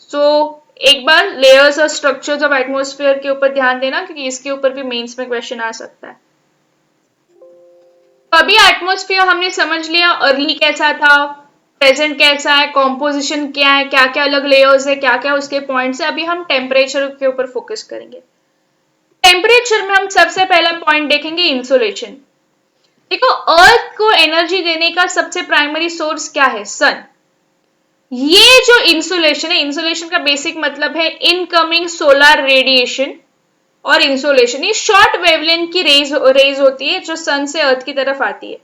सो एक बार लेयर्स और स्ट्रक्चर्स ऑफ एटमोस्फियर के ऊपर ध्यान देना, क्योंकि इसके ऊपर भी मेंस में क्वेश्चन आ सकता है। तो अभी एटमोस्फियर हमने समझ लिया, अर्ली कैसा था, प्रेजेंट कैसा है, कॉम्पोजिशन क्या है, क्या क्या अलग लेयर्स है, क्या क्या उसके पॉइंट्स है। अभी हम टेम्परेचर के ऊपर फोकस करेंगे। टेम्परेचर में हम सबसे पहला पॉइंट देखेंगे इंसोलेशन। देखो अर्थ को एनर्जी देने का सबसे प्राइमरी सोर्स क्या है, सन। ये जो इंसुलेशन है, इंसुलेशन का बेसिक मतलब है इनकमिंग सोलर रेडिएशन और इंसोलेशन। ये शॉर्ट वेवलेंथ की रेज होती है जो सन से अर्थ की तरफ आती है।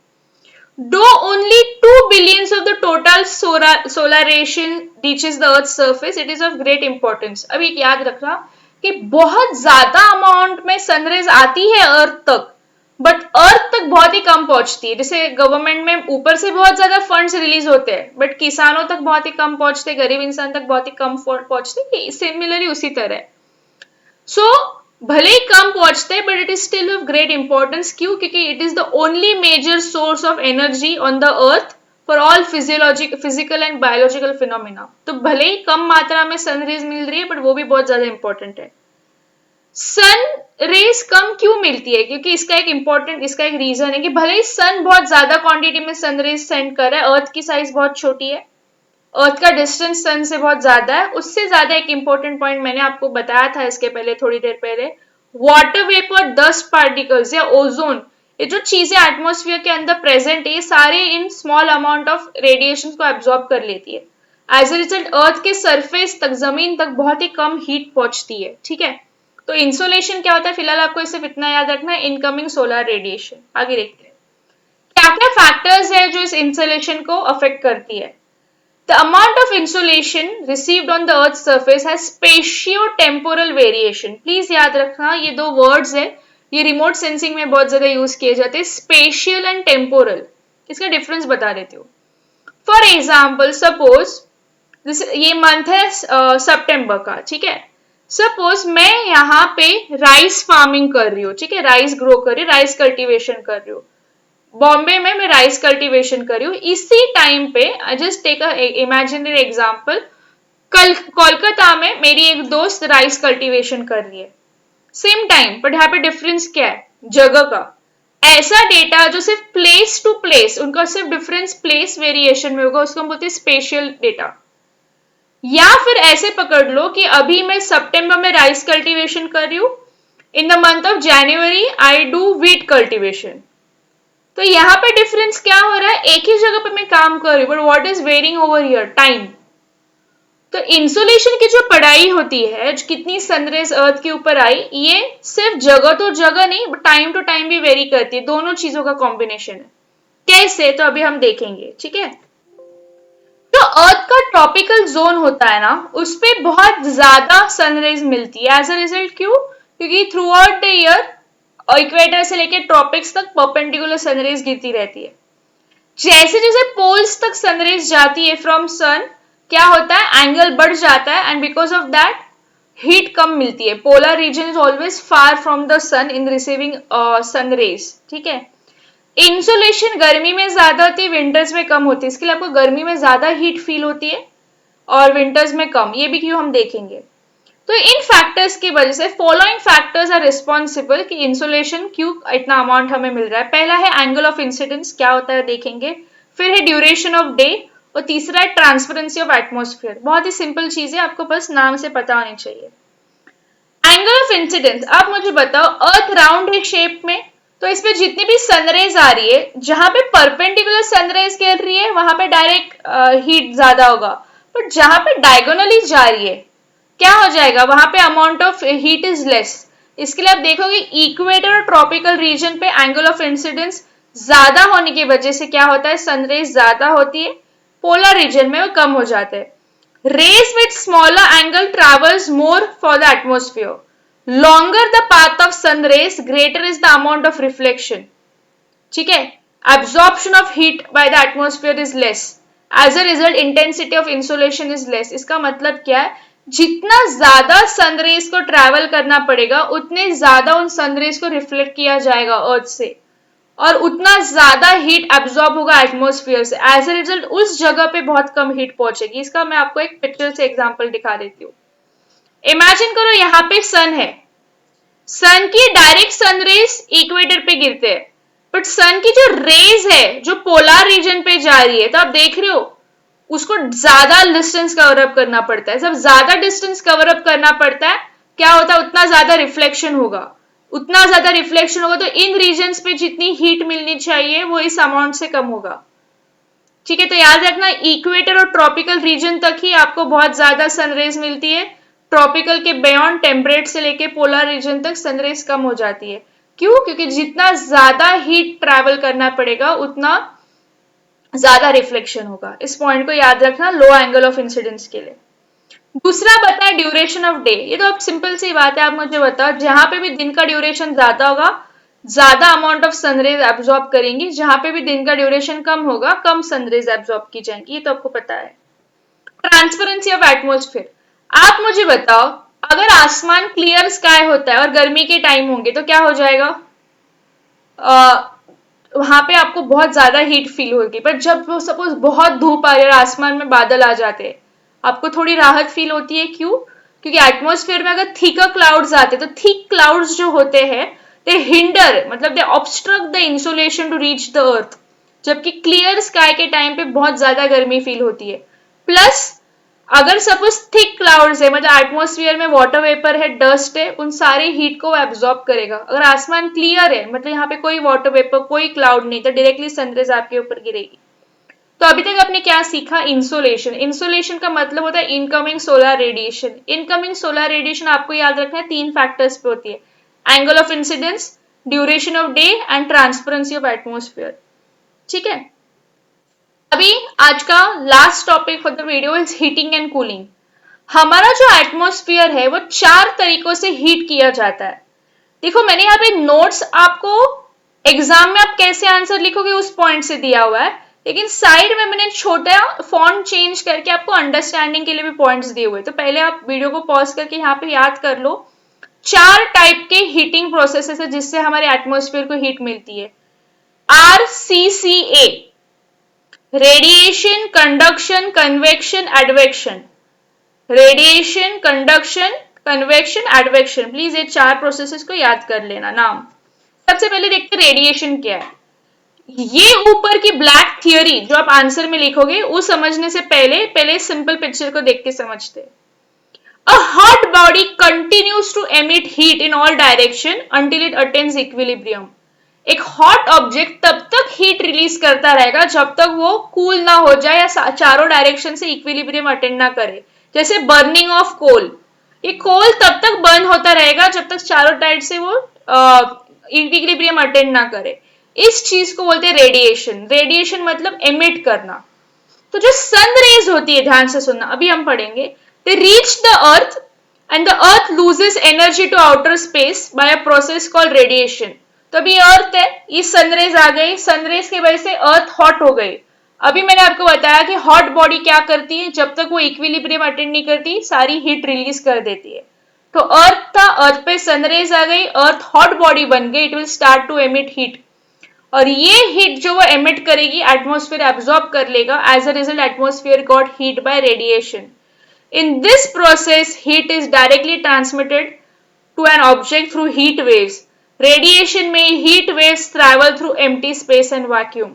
Though only 2 billions of the total solar radiation reaches the earth's surface, it is of great importance. अब एक याद रखना कि बहुत ज्यादा अमाउंट में सनरेज आती है अर्थ तक, बट अर्थ तक बहुत ही कम पहुंचती है। जैसे गवर्नमेंट में ऊपर से बहुत ज्यादा फंड्स रिलीज होते हैं, बट किसानों तक बहुत ही कम पहुंचते, गरीब इंसान तक बहुत ही कम पहुंचते। सिमिलरली उसी तरह सो भले ही कम पहुंचते but it is still of great importance. क्यों? क्योंकि it is the only major source of energy on the earth for all physical and biological phenomena. तो भले ही कम मात्रा में सनरेज मिल रही है, बट वो भी बहुत ज्यादा इंपॉर्टेंट है। सन रेज कम क्यों मिलती है? क्योंकि इसका एक रीजन है कि भले ही सन बहुत ज्यादा क्वांटिटी में सन रेज सेंड कर रहा है, अर्थ की साइज बहुत छोटी है, अर्थ का डिस्टेंस सन से बहुत ज्यादा है। उससे ज्यादा एक इंपॉर्टेंट पॉइंट मैंने आपको बताया था इसके पहले, थोड़ी देर पहले, वाटर वेपर, डस्ट पार्टिकल्स या ओजोन, ये जो चीजें एटमॉस्फेयर के अंदर प्रेजेंट है, ये सारे in small amount of radiation को एब्जॉर्ब कर लेती है। एज ए रिजल्ट अर्थ के सरफेस तक, जमीन तक बहुत ही कम हीट पहुंचती है। ठीक है, तो इंसोलेशन क्या होता है? फिलहाल आपको सिर्फ इतना याद रखना है, इनकमिंग सोलर रेडिएशन। आगे देखते हैं क्या क्या फैक्टर्स है जो इस इंसोलेशन को अफेक्ट करती है। The amount of insolation received on the Earth's surface has spatio-temporal variation. Please याद रखना, ये दो words है, ये रिमोट सेंसिंग में बहुत ज्यादा यूज किए जाते हैं, स्पेशियल एंड टेम्पोरल। इसका डिफरेंस बता देती हूँ। फॉर एग्जाम्पल, सपोज ये मंथ है सितंबर का, ठीक है। सपोज मैं यहाँ पे राइस फार्मिंग कर रही हूँ, ठीक है, राइस ग्रो कर रही हूँ, राइस कल्टीवेशन कर रही हूँ। बॉम्बे में मैं राइस कल्टीवेशन कर रही हूँ। इसी टाइम पे I just take a imaginary example, कल कोलकाता में मेरी एक दोस्त राइस कल्टीवेशन कर रही है सेम टाइम, बट यहाँ पे डिफरेंस क्या है? जगह का। ऐसा डेटा जो सिर्फ प्लेस टू प्लेस, उनका सिर्फ डिफरेंस प्लेस वेरिएशन में होगा, उसको हम बोलते हैं स्पेशल डेटा। या फिर ऐसे पकड़ लो कि अभी मैं सितंबर में राइस कल्टीवेशन कर रही हूँ, in the month of January I do wheat cultivation. तो यहाँ पे डिफरेंस क्या हो रहा है? एक ही जगह पे मैं काम कर रही हूँ, but what is wearing over here? Time. तो इंसुलेशन की जो पढ़ाई होती है, कितनी सनरेज अर्थ के ऊपर आई, ये सिर्फ जगह तो जगह नहीं, बट टाइम टू टाइम भी वेरी करती है। दोनों चीजों का कॉम्बिनेशन है। कैसे? तो अभी हम देखेंगे, ठीक है। तो अर्थ का ट्रॉपिकल जोन होता है ना, उस पर बहुत ज्यादा सनरेज मिलती है। एज अ रिजल्ट क्यों? क्योंकि through out the year equator से लेकर ट्रॉपिक्स तक परपेंडिकुलर सनरेज गिरती रहती है। जैसे जैसे पोल्स तक सनरेज जाती है फ्रॉम सन, क्या होता है? एंगल बढ़ जाता है, and because of that heat कम मिलती है। Polar region is always far from the sun in receiving sunrays, ठीक है। इंसुलेशन गर्मी में ज्यादा होती है, विंटर्स में कम होती है। इसके लिए आपको गर्मी में ज्यादा हीट फील होती है और विंटर्स में कम। ये भी क्यों हम देखेंगे। तो इन फैक्टर्स की वजह से फॉलोइंग फैक्टर्स आर रिस्पॉन्सिबल कि इंसुलेशन क्यों इतना अमाउंट हमें मिल रहा है। पहला है एंगल ऑफ इंसिडेंस, क्या होता है देखेंगे। फिर है ड्यूरेशन ऑफ डे, और तीसरा है ट्रांसपेरेंसी ऑफ एटमॉस्फेयर। बहुत ही सिंपल चीज है, आपको बस नाम से पता होनी चाहिए। एंगल ऑफ इंसिडेंस, अब मुझे बताओ, अर्थ राउंड है शेप में, तो इसमें जितनी भी सनरेज आ रही है, जहां पे परपेंडिकुलर सनरेज गिर रही है वहां पे डायरेक्ट हीट ज्यादा होगा, बट जहां पे डायगोनली जा रही है क्या हो जाएगा? वहां पे amount of heat is less. इसके लिए आप देखोगे इक्वेटर और ट्रॉपिकल रीजन पे एंगल ऑफ इंसिडेंस ज्यादा होने की वजह से क्या होता है? सनरेज ज्यादा होती है, पोलर रीजन में वो कम हो जाते हैं। Rays with smaller angle travels more for the atmosphere. Longer the path of sun rays, greater is the amount of reflection. ठीक है, absorption of heat by the atmosphere is less. As a result, intensity of insolation is less. इसका मतलब क्या है? जितना ज्यादा sun rays को travel करना पड़ेगा, उतने ज्यादा उन सन रेज को रिफ्लेक्ट किया जाएगा अर्थ से, और उतना ज्यादा हीट एब्जॉर्ब होगा एटमॉस्फेयर से। एज ए रिजल्ट उस जगह पे बहुत कम हीट पहुंचेगी। इसका मैं आपको एक पिक्चर से एग्जांपल दिखा देती हूँ। इमेजिन करो यहाँ पे सन है, सन की डायरेक्ट सन रेज इक्वेटर पे गिरते हैं, बट सन की जो रेज है जो पोलर रीजन पे जा रही है, तो आप देख रहे हो उसको ज्यादा डिस्टेंस कवर अप करना पड़ता है। जब ज्यादा डिस्टेंस कवर अप करना पड़ता है, क्या होता है? उतना ज्यादा रिफ्लेक्शन होगा, उतना ज्यादा रिफ्लेक्शन होगा, तो इन रीजन्स पे जितनी हीट मिलनी चाहिए वो इस अमाउंट से कम होगा। ठीक है, तो याद रखना इक्वेटर और ट्रॉपिकल रीजन तक ही आपको बहुत ज्यादा सनरेज मिलती है। ट्रॉपिकल के बियॉन्ड टेम्परेट से लेके पोलर रीजन तक सनरेज कम हो जाती है। क्यों? क्योंकि जितना ज्यादा हीट ट्रैवल करना पड़ेगा, उतना ज्यादा रिफ्लेक्शन होगा। इस पॉइंट को याद रखना लो एंगल ऑफ इंसिडेंस के लिए। दूसरा बताए ड्यूरेशन ऑफ डे। ये तो अब सिंपल सी बात है, आप मुझे बताओ, जहां पे भी दिन का ड्यूरेशन ज्यादा होगा ज्यादा अमाउंट ऑफ सनरेज एब्जॉर्ब करेंगी, जहां पे भी दिन का ड्यूरेशन कम होगा कम सनरेज एब्जॉर्ब की जाएंगी, ये तो आपको पता है। ट्रांसपेरेंसी ऑफ एटमोस्फेयर, आप मुझे बताओ, अगर आसमान क्लियर स्काई होता है और गर्मी के टाइम होंगे तो क्या हो जाएगा, वहां पे आपको बहुत ज्यादा हीट फील होगी। बट जब वो सपोज बहुत धूप आ रही है और आसमान में बादल आ जाते हैं, आपको थोड़ी राहत फील होती है। क्यों? क्योंकि एटमॉस्फेयर में अगर थिकर क्लाउड्स आते तो थिक क्लाउड्स जो होते हैं दे हिंडर, मतलब they obstruct the insolation to reach the earth, जबकि क्लियर स्काई के टाइम पे बहुत ज्यादा गर्मी फील होती है। प्लस अगर सपोज थिक क्लाउड्स है, मतलब एटमॉस्फेयर में वाटर वेपर है, डस्ट है, उन सारे हीट को एब्जॉर्ब करेगा। अगर आसमान क्लियर है, मतलब यहाँ पे कोई वाटर वेपर कोई क्लाउड नहीं, तो डायरेक्टली सनरेज आपके ऊपर गिरेगी। तो अभी तक आपने क्या सीखा? इंसोलेशन। इंसोलेशन का मतलब होता है incoming solar radiation. Incoming solar radiation आपको याद रखना है 3 फैक्टर्स पे होती है, angle of incidence, duration of day and transparency of atmosphere. ठीक है, अभी आज का last topic for the video is heating and cooling. हमारा जो एटमॉस्फेयर है वो 4 तरीकों से हीट किया जाता है। देखो मैंने यहाँ पे नोट्स आपको एग्जाम में आप कैसे आंसर लिखोगे उस पॉइंट से दिया हुआ है, लेकिन साइड में मैंने छोटा फॉन्ट चेंज करके आपको अंडरस्टैंडिंग के लिए भी पॉइंट्स दिए हुए। तो पहले आप वीडियो को पॉज करके यहाँ पे याद कर लो 4 टाइप के हीटिंग प्रोसेसेस है जिससे हमारे एटमॉस्फेयर को हीट मिलती है। RCCA, radiation, conduction, convection, advection. Radiation, conduction, convection, advection. Please ये 4 प्रोसेसेस को याद कर लेना नाम। सबसे पहले देखते हैं रेडिएशन क्या है। ये ऊपर की ब्लैक थियरी जो आप आंसर में लिखोगे वो समझने से पहले सिंपल पिक्चर को देख के समझते हैं। A hot body continues to emit heat in all direction until it attains equilibrium. एक हॉट ऑब्जेक्ट तब तक हीट रिलीज करता रहेगा जब तक वो कूल ना हो जाए या चारों डायरेक्शन से इक्विलिब्रियम अटेंड ना करे। जैसे बर्निंग ऑफ कोल, ये कोल तब तक बर्न होता रहेगा जब तक चारों साइड से वो इक्विलिब्रियम अटेंड ना करे। इस चीज को बोलते हैं रेडिएशन। रेडिएशन मतलब एमिट करना। तो जो सन रेज होती है, ध्यान से सुनना, अभी हम पढ़ेंगे, they reach the earth and the earth loses energy to outer space by a process called radiation. तो अभी अर्थ है, ये सनरेज आ गई, सनरेज की वजह से अर्थ हॉट हो गई। अभी मैंने आपको बताया कि हॉट बॉडी क्या करती है, जब तक वो इक्विलिब्रियम अटेंड नहीं करती सारी हीट रिलीज कर देती है। तो अर्थ था, अर्थ पे सनरेज आ गई, अर्थ हॉट बॉडी बन गई, it will start to emit heat. और ये हीट जो वो एमिट करेगी एटमॉस्फेयर एब्जॉर्ब कर लेगा। As a result atmosphere got heat by radiation. In this process heat is directly transmitted to an object through heat waves. Radiation में heat waves travel through empty space and vacuum.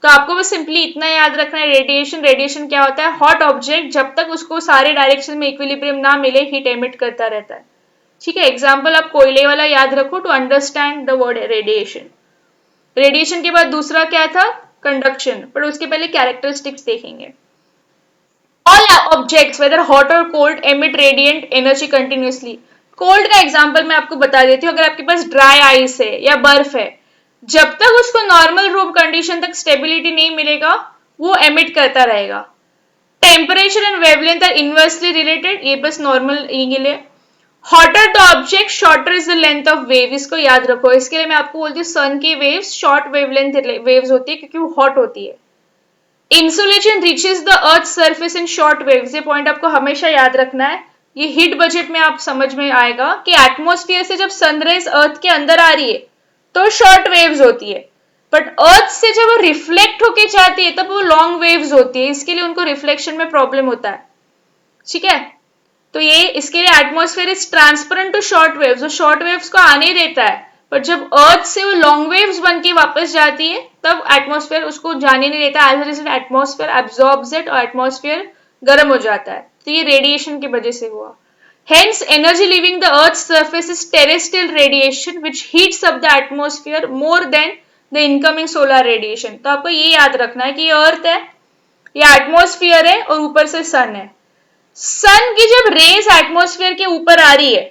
तो आपको बस simply इतना याद रखना है, radiation, radiation क्या होता है, हॉट ऑब्जेक्ट जब तक उसको सारे डायरेक्शन में इक्विलिब्रियम ना मिले हीट एमिट करता रहता है। ठीक है, एग्जाम्पल आप कोयले वाला याद रखो to understand the word radiation. Radiation के बाद दूसरा क्या था, कंडक्शन, पर उसके पहले कैरेक्टरिस्टिक्स देखेंगे। ऑल ऑब्जेक्ट्स वेदर हॉट और cold emit radiant energy continuously. Cold का एग्जांपल मैं आपको बता देती हूँ। अगर आपके पास ड्राई आइस है या बर्फ है, जब तक उसको नॉर्मल रूम कंडीशन तक स्टेबिलिटी नहीं मिलेगा वो एमिट करता रहेगा। Temperature and wavelength are inversely related, ये बस नॉर्मल के लिए। Hotter the object shorter is the length of wave, इसको याद रखो। इसके लिए मैं आपको बोलती हूँ सन की वेव्स शॉर्ट वेवलेंथ वेव्स होती है क्योंकि वो हॉट होती है। Insolation reaches the earth surface in short waves, ये पॉइंट आपको हमेशा याद रखना है। ये हिट बजट में आप समझ में आएगा कि एटमॉस्फेयर से जब सनरेज अर्थ के अंदर आ रही है तो शॉर्ट वेव्स होती है, बट अर्थ से जब वो रिफ्लेक्ट होके जाती है तब वो लॉन्ग वेव्स होती है। इसके लिए उनको रिफ्लेक्शन में प्रॉब्लम होता है। ठीक है, तो ये इसके लिए atmosphere is transparent to short waves, वो शॉर्ट वेव्स को आने देता है, पर जब अर्थ से वो लॉन्ग वेव्स बन के वापस जाती है तब एटमॉस्फेयर उसको जाने नहीं देता। As a result atmosphere absorbs it और एटमॉस्फेयर गर्म हो जाता है। तो ये रेडिएशन की वजह से हुआ। Hence, energy leaving the Earth's surface is terrestrial radiation, which heats up the atmosphere more than the incoming solar radiation. तो आपको ये याद रखना है कि ये अर्थ है, ये एटमॉस्फेयर है और ऊपर से सन है। सन की जब रेज एटमॉस्फेयर के ऊपर आ रही है,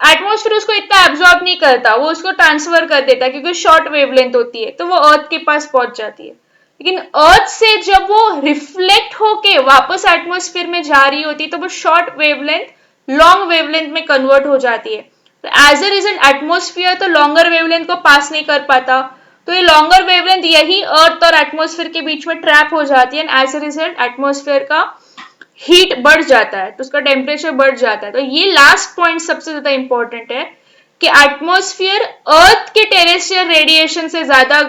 एटमॉस्फेयर उसको इतना एब्जॉर्ब नहीं करता, वो उसको ट्रांसफर कर देता है क्योंकि शॉर्ट वेवलेंथ होती है, तो वो अर्थ के पास पहुंच जाती है। लेकिन अर्थ से जब वो रिफ्लेक्ट होके वापस एटमॉस्फेयर में जा रही होती है तो वो शॉर्ट वेवलेंथ लॉन्ग वेवलेंथ में कन्वर्ट हो जाती है। तो एज अ रिजल्ट एटमॉस्फेयर तो लॉन्गर वेवलेंथ को पास नहीं कर पाता, तो ये लॉन्गर वेवलेंथ यही अर्थ और एटमॉस्फेयर के बीच में ट्रैप हो जाती है and as a result atmosphere का हीट बढ़ जाता है, तो उसका टेम्परेचर बढ़ जाता है। तो ये लास्ट पॉइंट सबसे ज्यादा इंपॉर्टेंट है कि एटमॉस्फेयर अर्थ के टेरेस्ट्रियल रेडिएशन से ज्यादा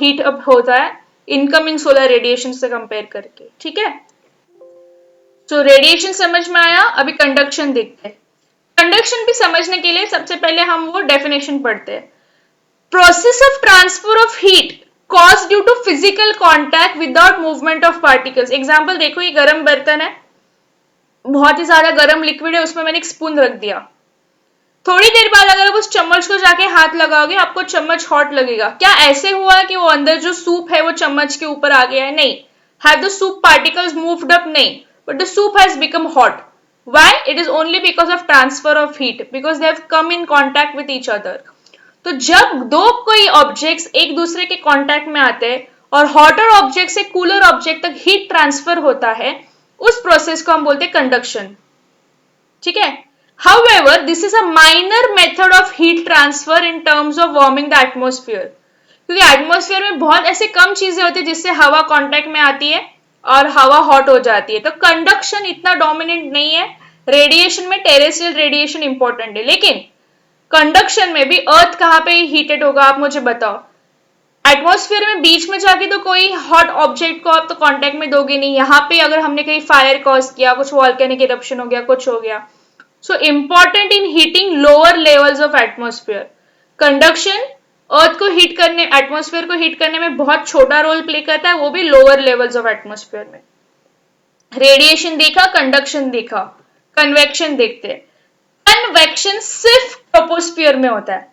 हीट अप होता है इनकमिंग सोलर रेडिएशन से कंपेयर करके। ठीक है, तो रेडिएशन समझ में आया। अभी कंडक्शन देखते हैं। कंडक्शन भी समझने के लिए सबसे पहले हम वो डेफिनेशन पढ़ते हैं। Process of transfer of heat cause due to physical contact without movement of particles. Example देखो, ये गर्म बर्तन है, बहुत ही ज्यादा गर्म लिक्विड है, उसमें मैंने एक स्पून रख दिया। थोड़ी देर बाद अगर आप उस चम्मच को जाके हाथ लगाओगे आपको चम्मच हॉट लगेगा। क्या ऐसे हुआ कि वो अंदर जो सूप है वो चम्मच के ऊपर आ गया है? नहीं। Have the soup particles moved up? नहीं, but the soup has become hot. Why? It is only because of transfer of heat, because they have come in contact with each other. तो जब दो कोई ऑब्जेक्ट्स एक दूसरे के contact में आते हैं और हॉटर ऑब्जेक्ट से कूलर ऑब्जेक्ट तक हीट ट्रांसफर होता है, उस प्रोसेस को हम बोलते हैं कंडक्शन। ठीक है, however this is a minor method of heat transfer in terms of warming the atmosphere, क्योंकि एटमॉस्फेयर में बहुत ऐसे कम चीजें होती है जिससे हवा कांटेक्ट में आती है और हवा हॉट हो जाती है, तो कंडक्शन इतना डोमिनेंट नहीं है। रेडिएशन में टेरेस्ट्रियल रेडिएशन इंपॉर्टेंट है, लेकिन कंडक्शन में भी अर्थ कहां पे हीटेड होगा आप मुझे बताओ। एटमॉस्फेयर में बीच में जाके तो कोई हॉट ऑब्जेक्ट को आप तो कांटेक्ट में दोगे नहीं। यहाँ पे अगर हमने कहीं फायर कॉज किया, कुछ वॉल्केनिक इरप्शन हो गया, कुछ हो गया, so important in heating lower levels of atmosphere. Conduction earth को हीट करने, एटमॉस्फेयर को हीट करने में बहुत छोटा रोल प्ले करता है, वो भी लोअर लेवल्स ऑफ एटमॉस्फेयर में। रेडिएशन देखा, कंडक्शन देखा, कन्वेक्शन देखते हैं। कन्वेक्शन सिर्फ ट्रोपोस्फियर में होता है।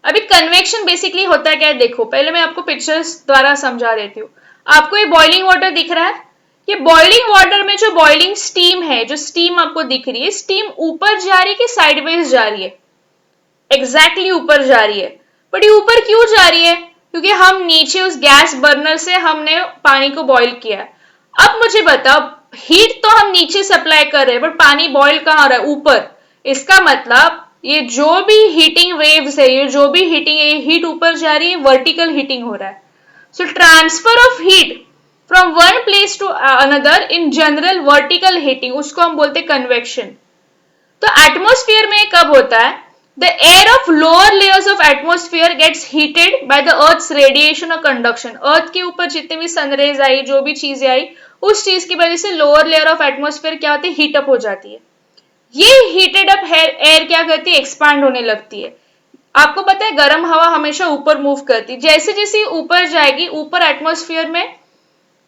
अभी कन्वेक्शन बेसिकली होता है क्या, देखो पहले मैं आपको पिक्चर्स द्वारा समझा देती हूँ। आपको ये बॉइलिंग वाटर दिख रहा है, ये बॉइलिंग वाटर में जो बॉइलिंग स्टीम है, जो स्टीम आपको दिख रही है, स्टीम ऊपर जा रही है कि साइडवेज जा रही है? एग्जैक्टली ऊपर जा रही है। बट ये ऊपर क्यों जा रही है? क्योंकि हम नीचे उस गैस बर्नर से हमने पानी को बॉईल किया है। अब मुझे बताओ, हीट तो हम नीचे सप्लाई कर रहे हैं बट पानी बॉईल कहाँ हो रहा है? ऊपर। इसका मतलब ये जो भी हीटिंग वेव्स है, ये जो भी हीटिंग है, ये हीट ऊपर जा रही है, वर्टिकल हीटिंग हो रहा है। So transfer of heat from one place to another in general vertical heating, उसको हम बोलते हैं कन्वेक्शन। तो एटमॉस्फेयर में कब होता है? The air of lower layers of atmosphere gets heated by the earth's radiation और कंडक्शन। अर्थ के ऊपर जितनी भी सनरेज आई, जो भी चीजें आई, उस चीज की वजह से लोअर लेयर ऑफ एटमॉस्फेयर क्या होती है? हीट अप हो जाती है। ये हीटेड अप एयर क्या करती है? एक्सपांड होने लगती है। आपको पता है गर्म हवा हमेशा ऊपर मूव करती है, जैसे जैसे ऊपर जाएगी, ऊपर एटमॉस्फेयर में,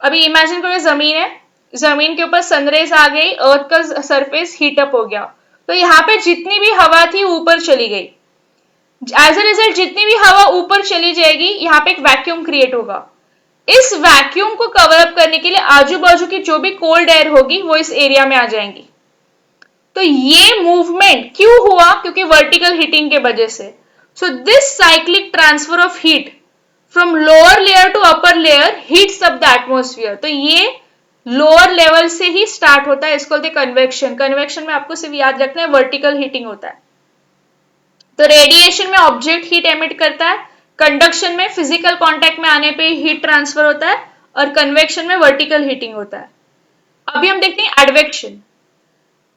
अभी इमेजिन करो जमीन है, जमीन के ऊपर सनरेज आ गई, अर्थ का सरफेस हीट अप हो गया, तो यहाँ पे जितनी भी हवा थी ऊपर चली गई। एज अ रिजल्ट जितनी भी हवा ऊपर चली जाएगी, यहाँ पे एक वैक्यूम क्रिएट होगा। इस वैक्यूम को कवर अप करने के लिए आजू बाजू की जो भी कोल्ड एयर होगी वो इस एरिया में आ जाएंगी। तो ये मूवमेंट क्यों हुआ? क्योंकि वर्टिकल हीटिंग के वजह से। So this cyclic transfer of heat from lower layer to upper layer heats up the atmosphere. तो ये लोअर लेवल से ही स्टार्ट होता है, इसको बोलते हैं कन्वेक्शन। कन्वेक्शन में आपको सिर्फ याद रखना है वर्टिकल हीटिंग होता है। तो रेडिएशन में ऑब्जेक्ट हीट एमिट करता है, कंडक्शन में फिजिकल कांटेक्ट में आने पे हीट ट्रांसफर होता है, और कन्वेक्शन में वर्टिकल हीटिंग होता है। अभी हम देखते हैं एडवेक्शन।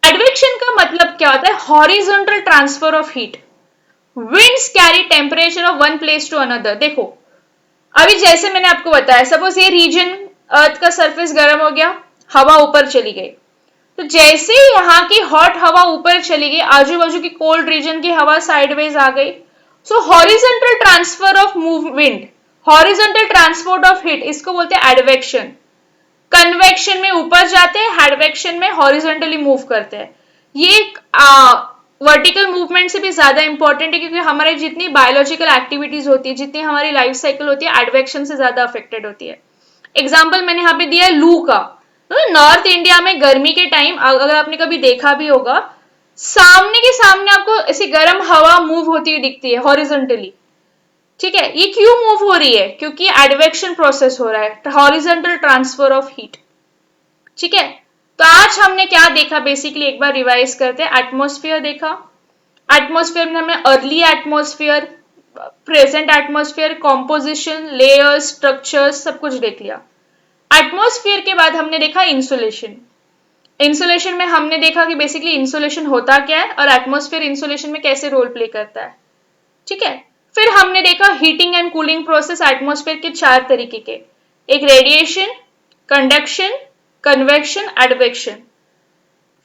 एडवेक्शन का मतलब क्या होता है? Horizontal transfer of heat. Winds carry temperature of one place to another. देखो अभी जैसे मैंने आपको बताया, सपोज ये रीजन अर्थ का सरफेस गर्म हो गया, हवा ऊपर चली गई, तो जैसे ही यहाँ की हॉट हवा ऊपर चली गई, आजू बाजू की कोल्ड रीजन की हवा साइडवेज आ गई। सो horizontal transfer of wind, horizontal transport of heat, इसको बोलते हैं एडवेक्शन। कन्वेक्शन में ऊपर जाते हैं, एडवेक्शन में हॉरिजॉन्टली मूव करते हैं। ये वर्टिकल मूवमेंट से भी ज्यादा इंपॉर्टेंट है, क्योंकि हमारे जितनी बायोलॉजिकल एक्टिविटीज होती है, जितनी हमारी लाइफ साइकिल होती है, एडवेक्शन से ज्यादा अफेक्टेड होती है। एग्जाम्पल मैंने यहाँ पे दिया है लू का। तो नॉर्थ इंडिया में गर्मी के टाइम अगर आपने कभी देखा भी होगा, सामने के सामने आपको ऐसी गर्म हवा मूव होती हुई दिखती है हॉरिजॉन्टली। ठीक है, ये क्यों मूव हो रही है? क्योंकि एडवेक्शन प्रोसेस हो रहा है, हॉरिजॉन्टल ट्रांसफर ऑफ हीट। ठीक है, तो आज हमने क्या देखा बेसिकली एक बार रिवाइज करते हैं। एटमॉस्फेयर देखा, एटमॉस्फेयर में हमने early atmosphere, present atmosphere, composition, layers, structures सब कुछ देख लिया। एटमॉस्फेयर के बाद हमने देखा इंसुलेशन। इंसुलेशन में हमने देखा कि बेसिकली इंसुलेशन होता क्या है और एटमॉस्फेयर इंसुलेशन में कैसे रोल प्ले करता है। ठीक है, फिर हमने देखा heating and cooling process atmosphere के 4 तरीके के, एक रेडिएशन, कंडक्शन, कन्वेक्शन, एडवेक्शन।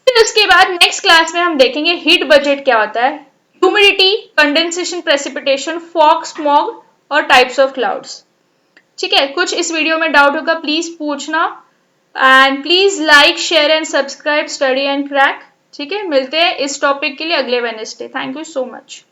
फिर उसके बाद नेक्स्ट क्लास में हम देखेंगे हीट बजट क्या होता है, humidity, condensation, precipitation, fog, smog और टाइप्स ऑफ क्लाउड्स। ठीक है, कुछ इस वीडियो में डाउट होगा प्लीज पूछना, and please like, share and subscribe study and crack. ठीक है, मिलते हैं इस टॉपिक के लिए अगले Wednesday. Thank you so much.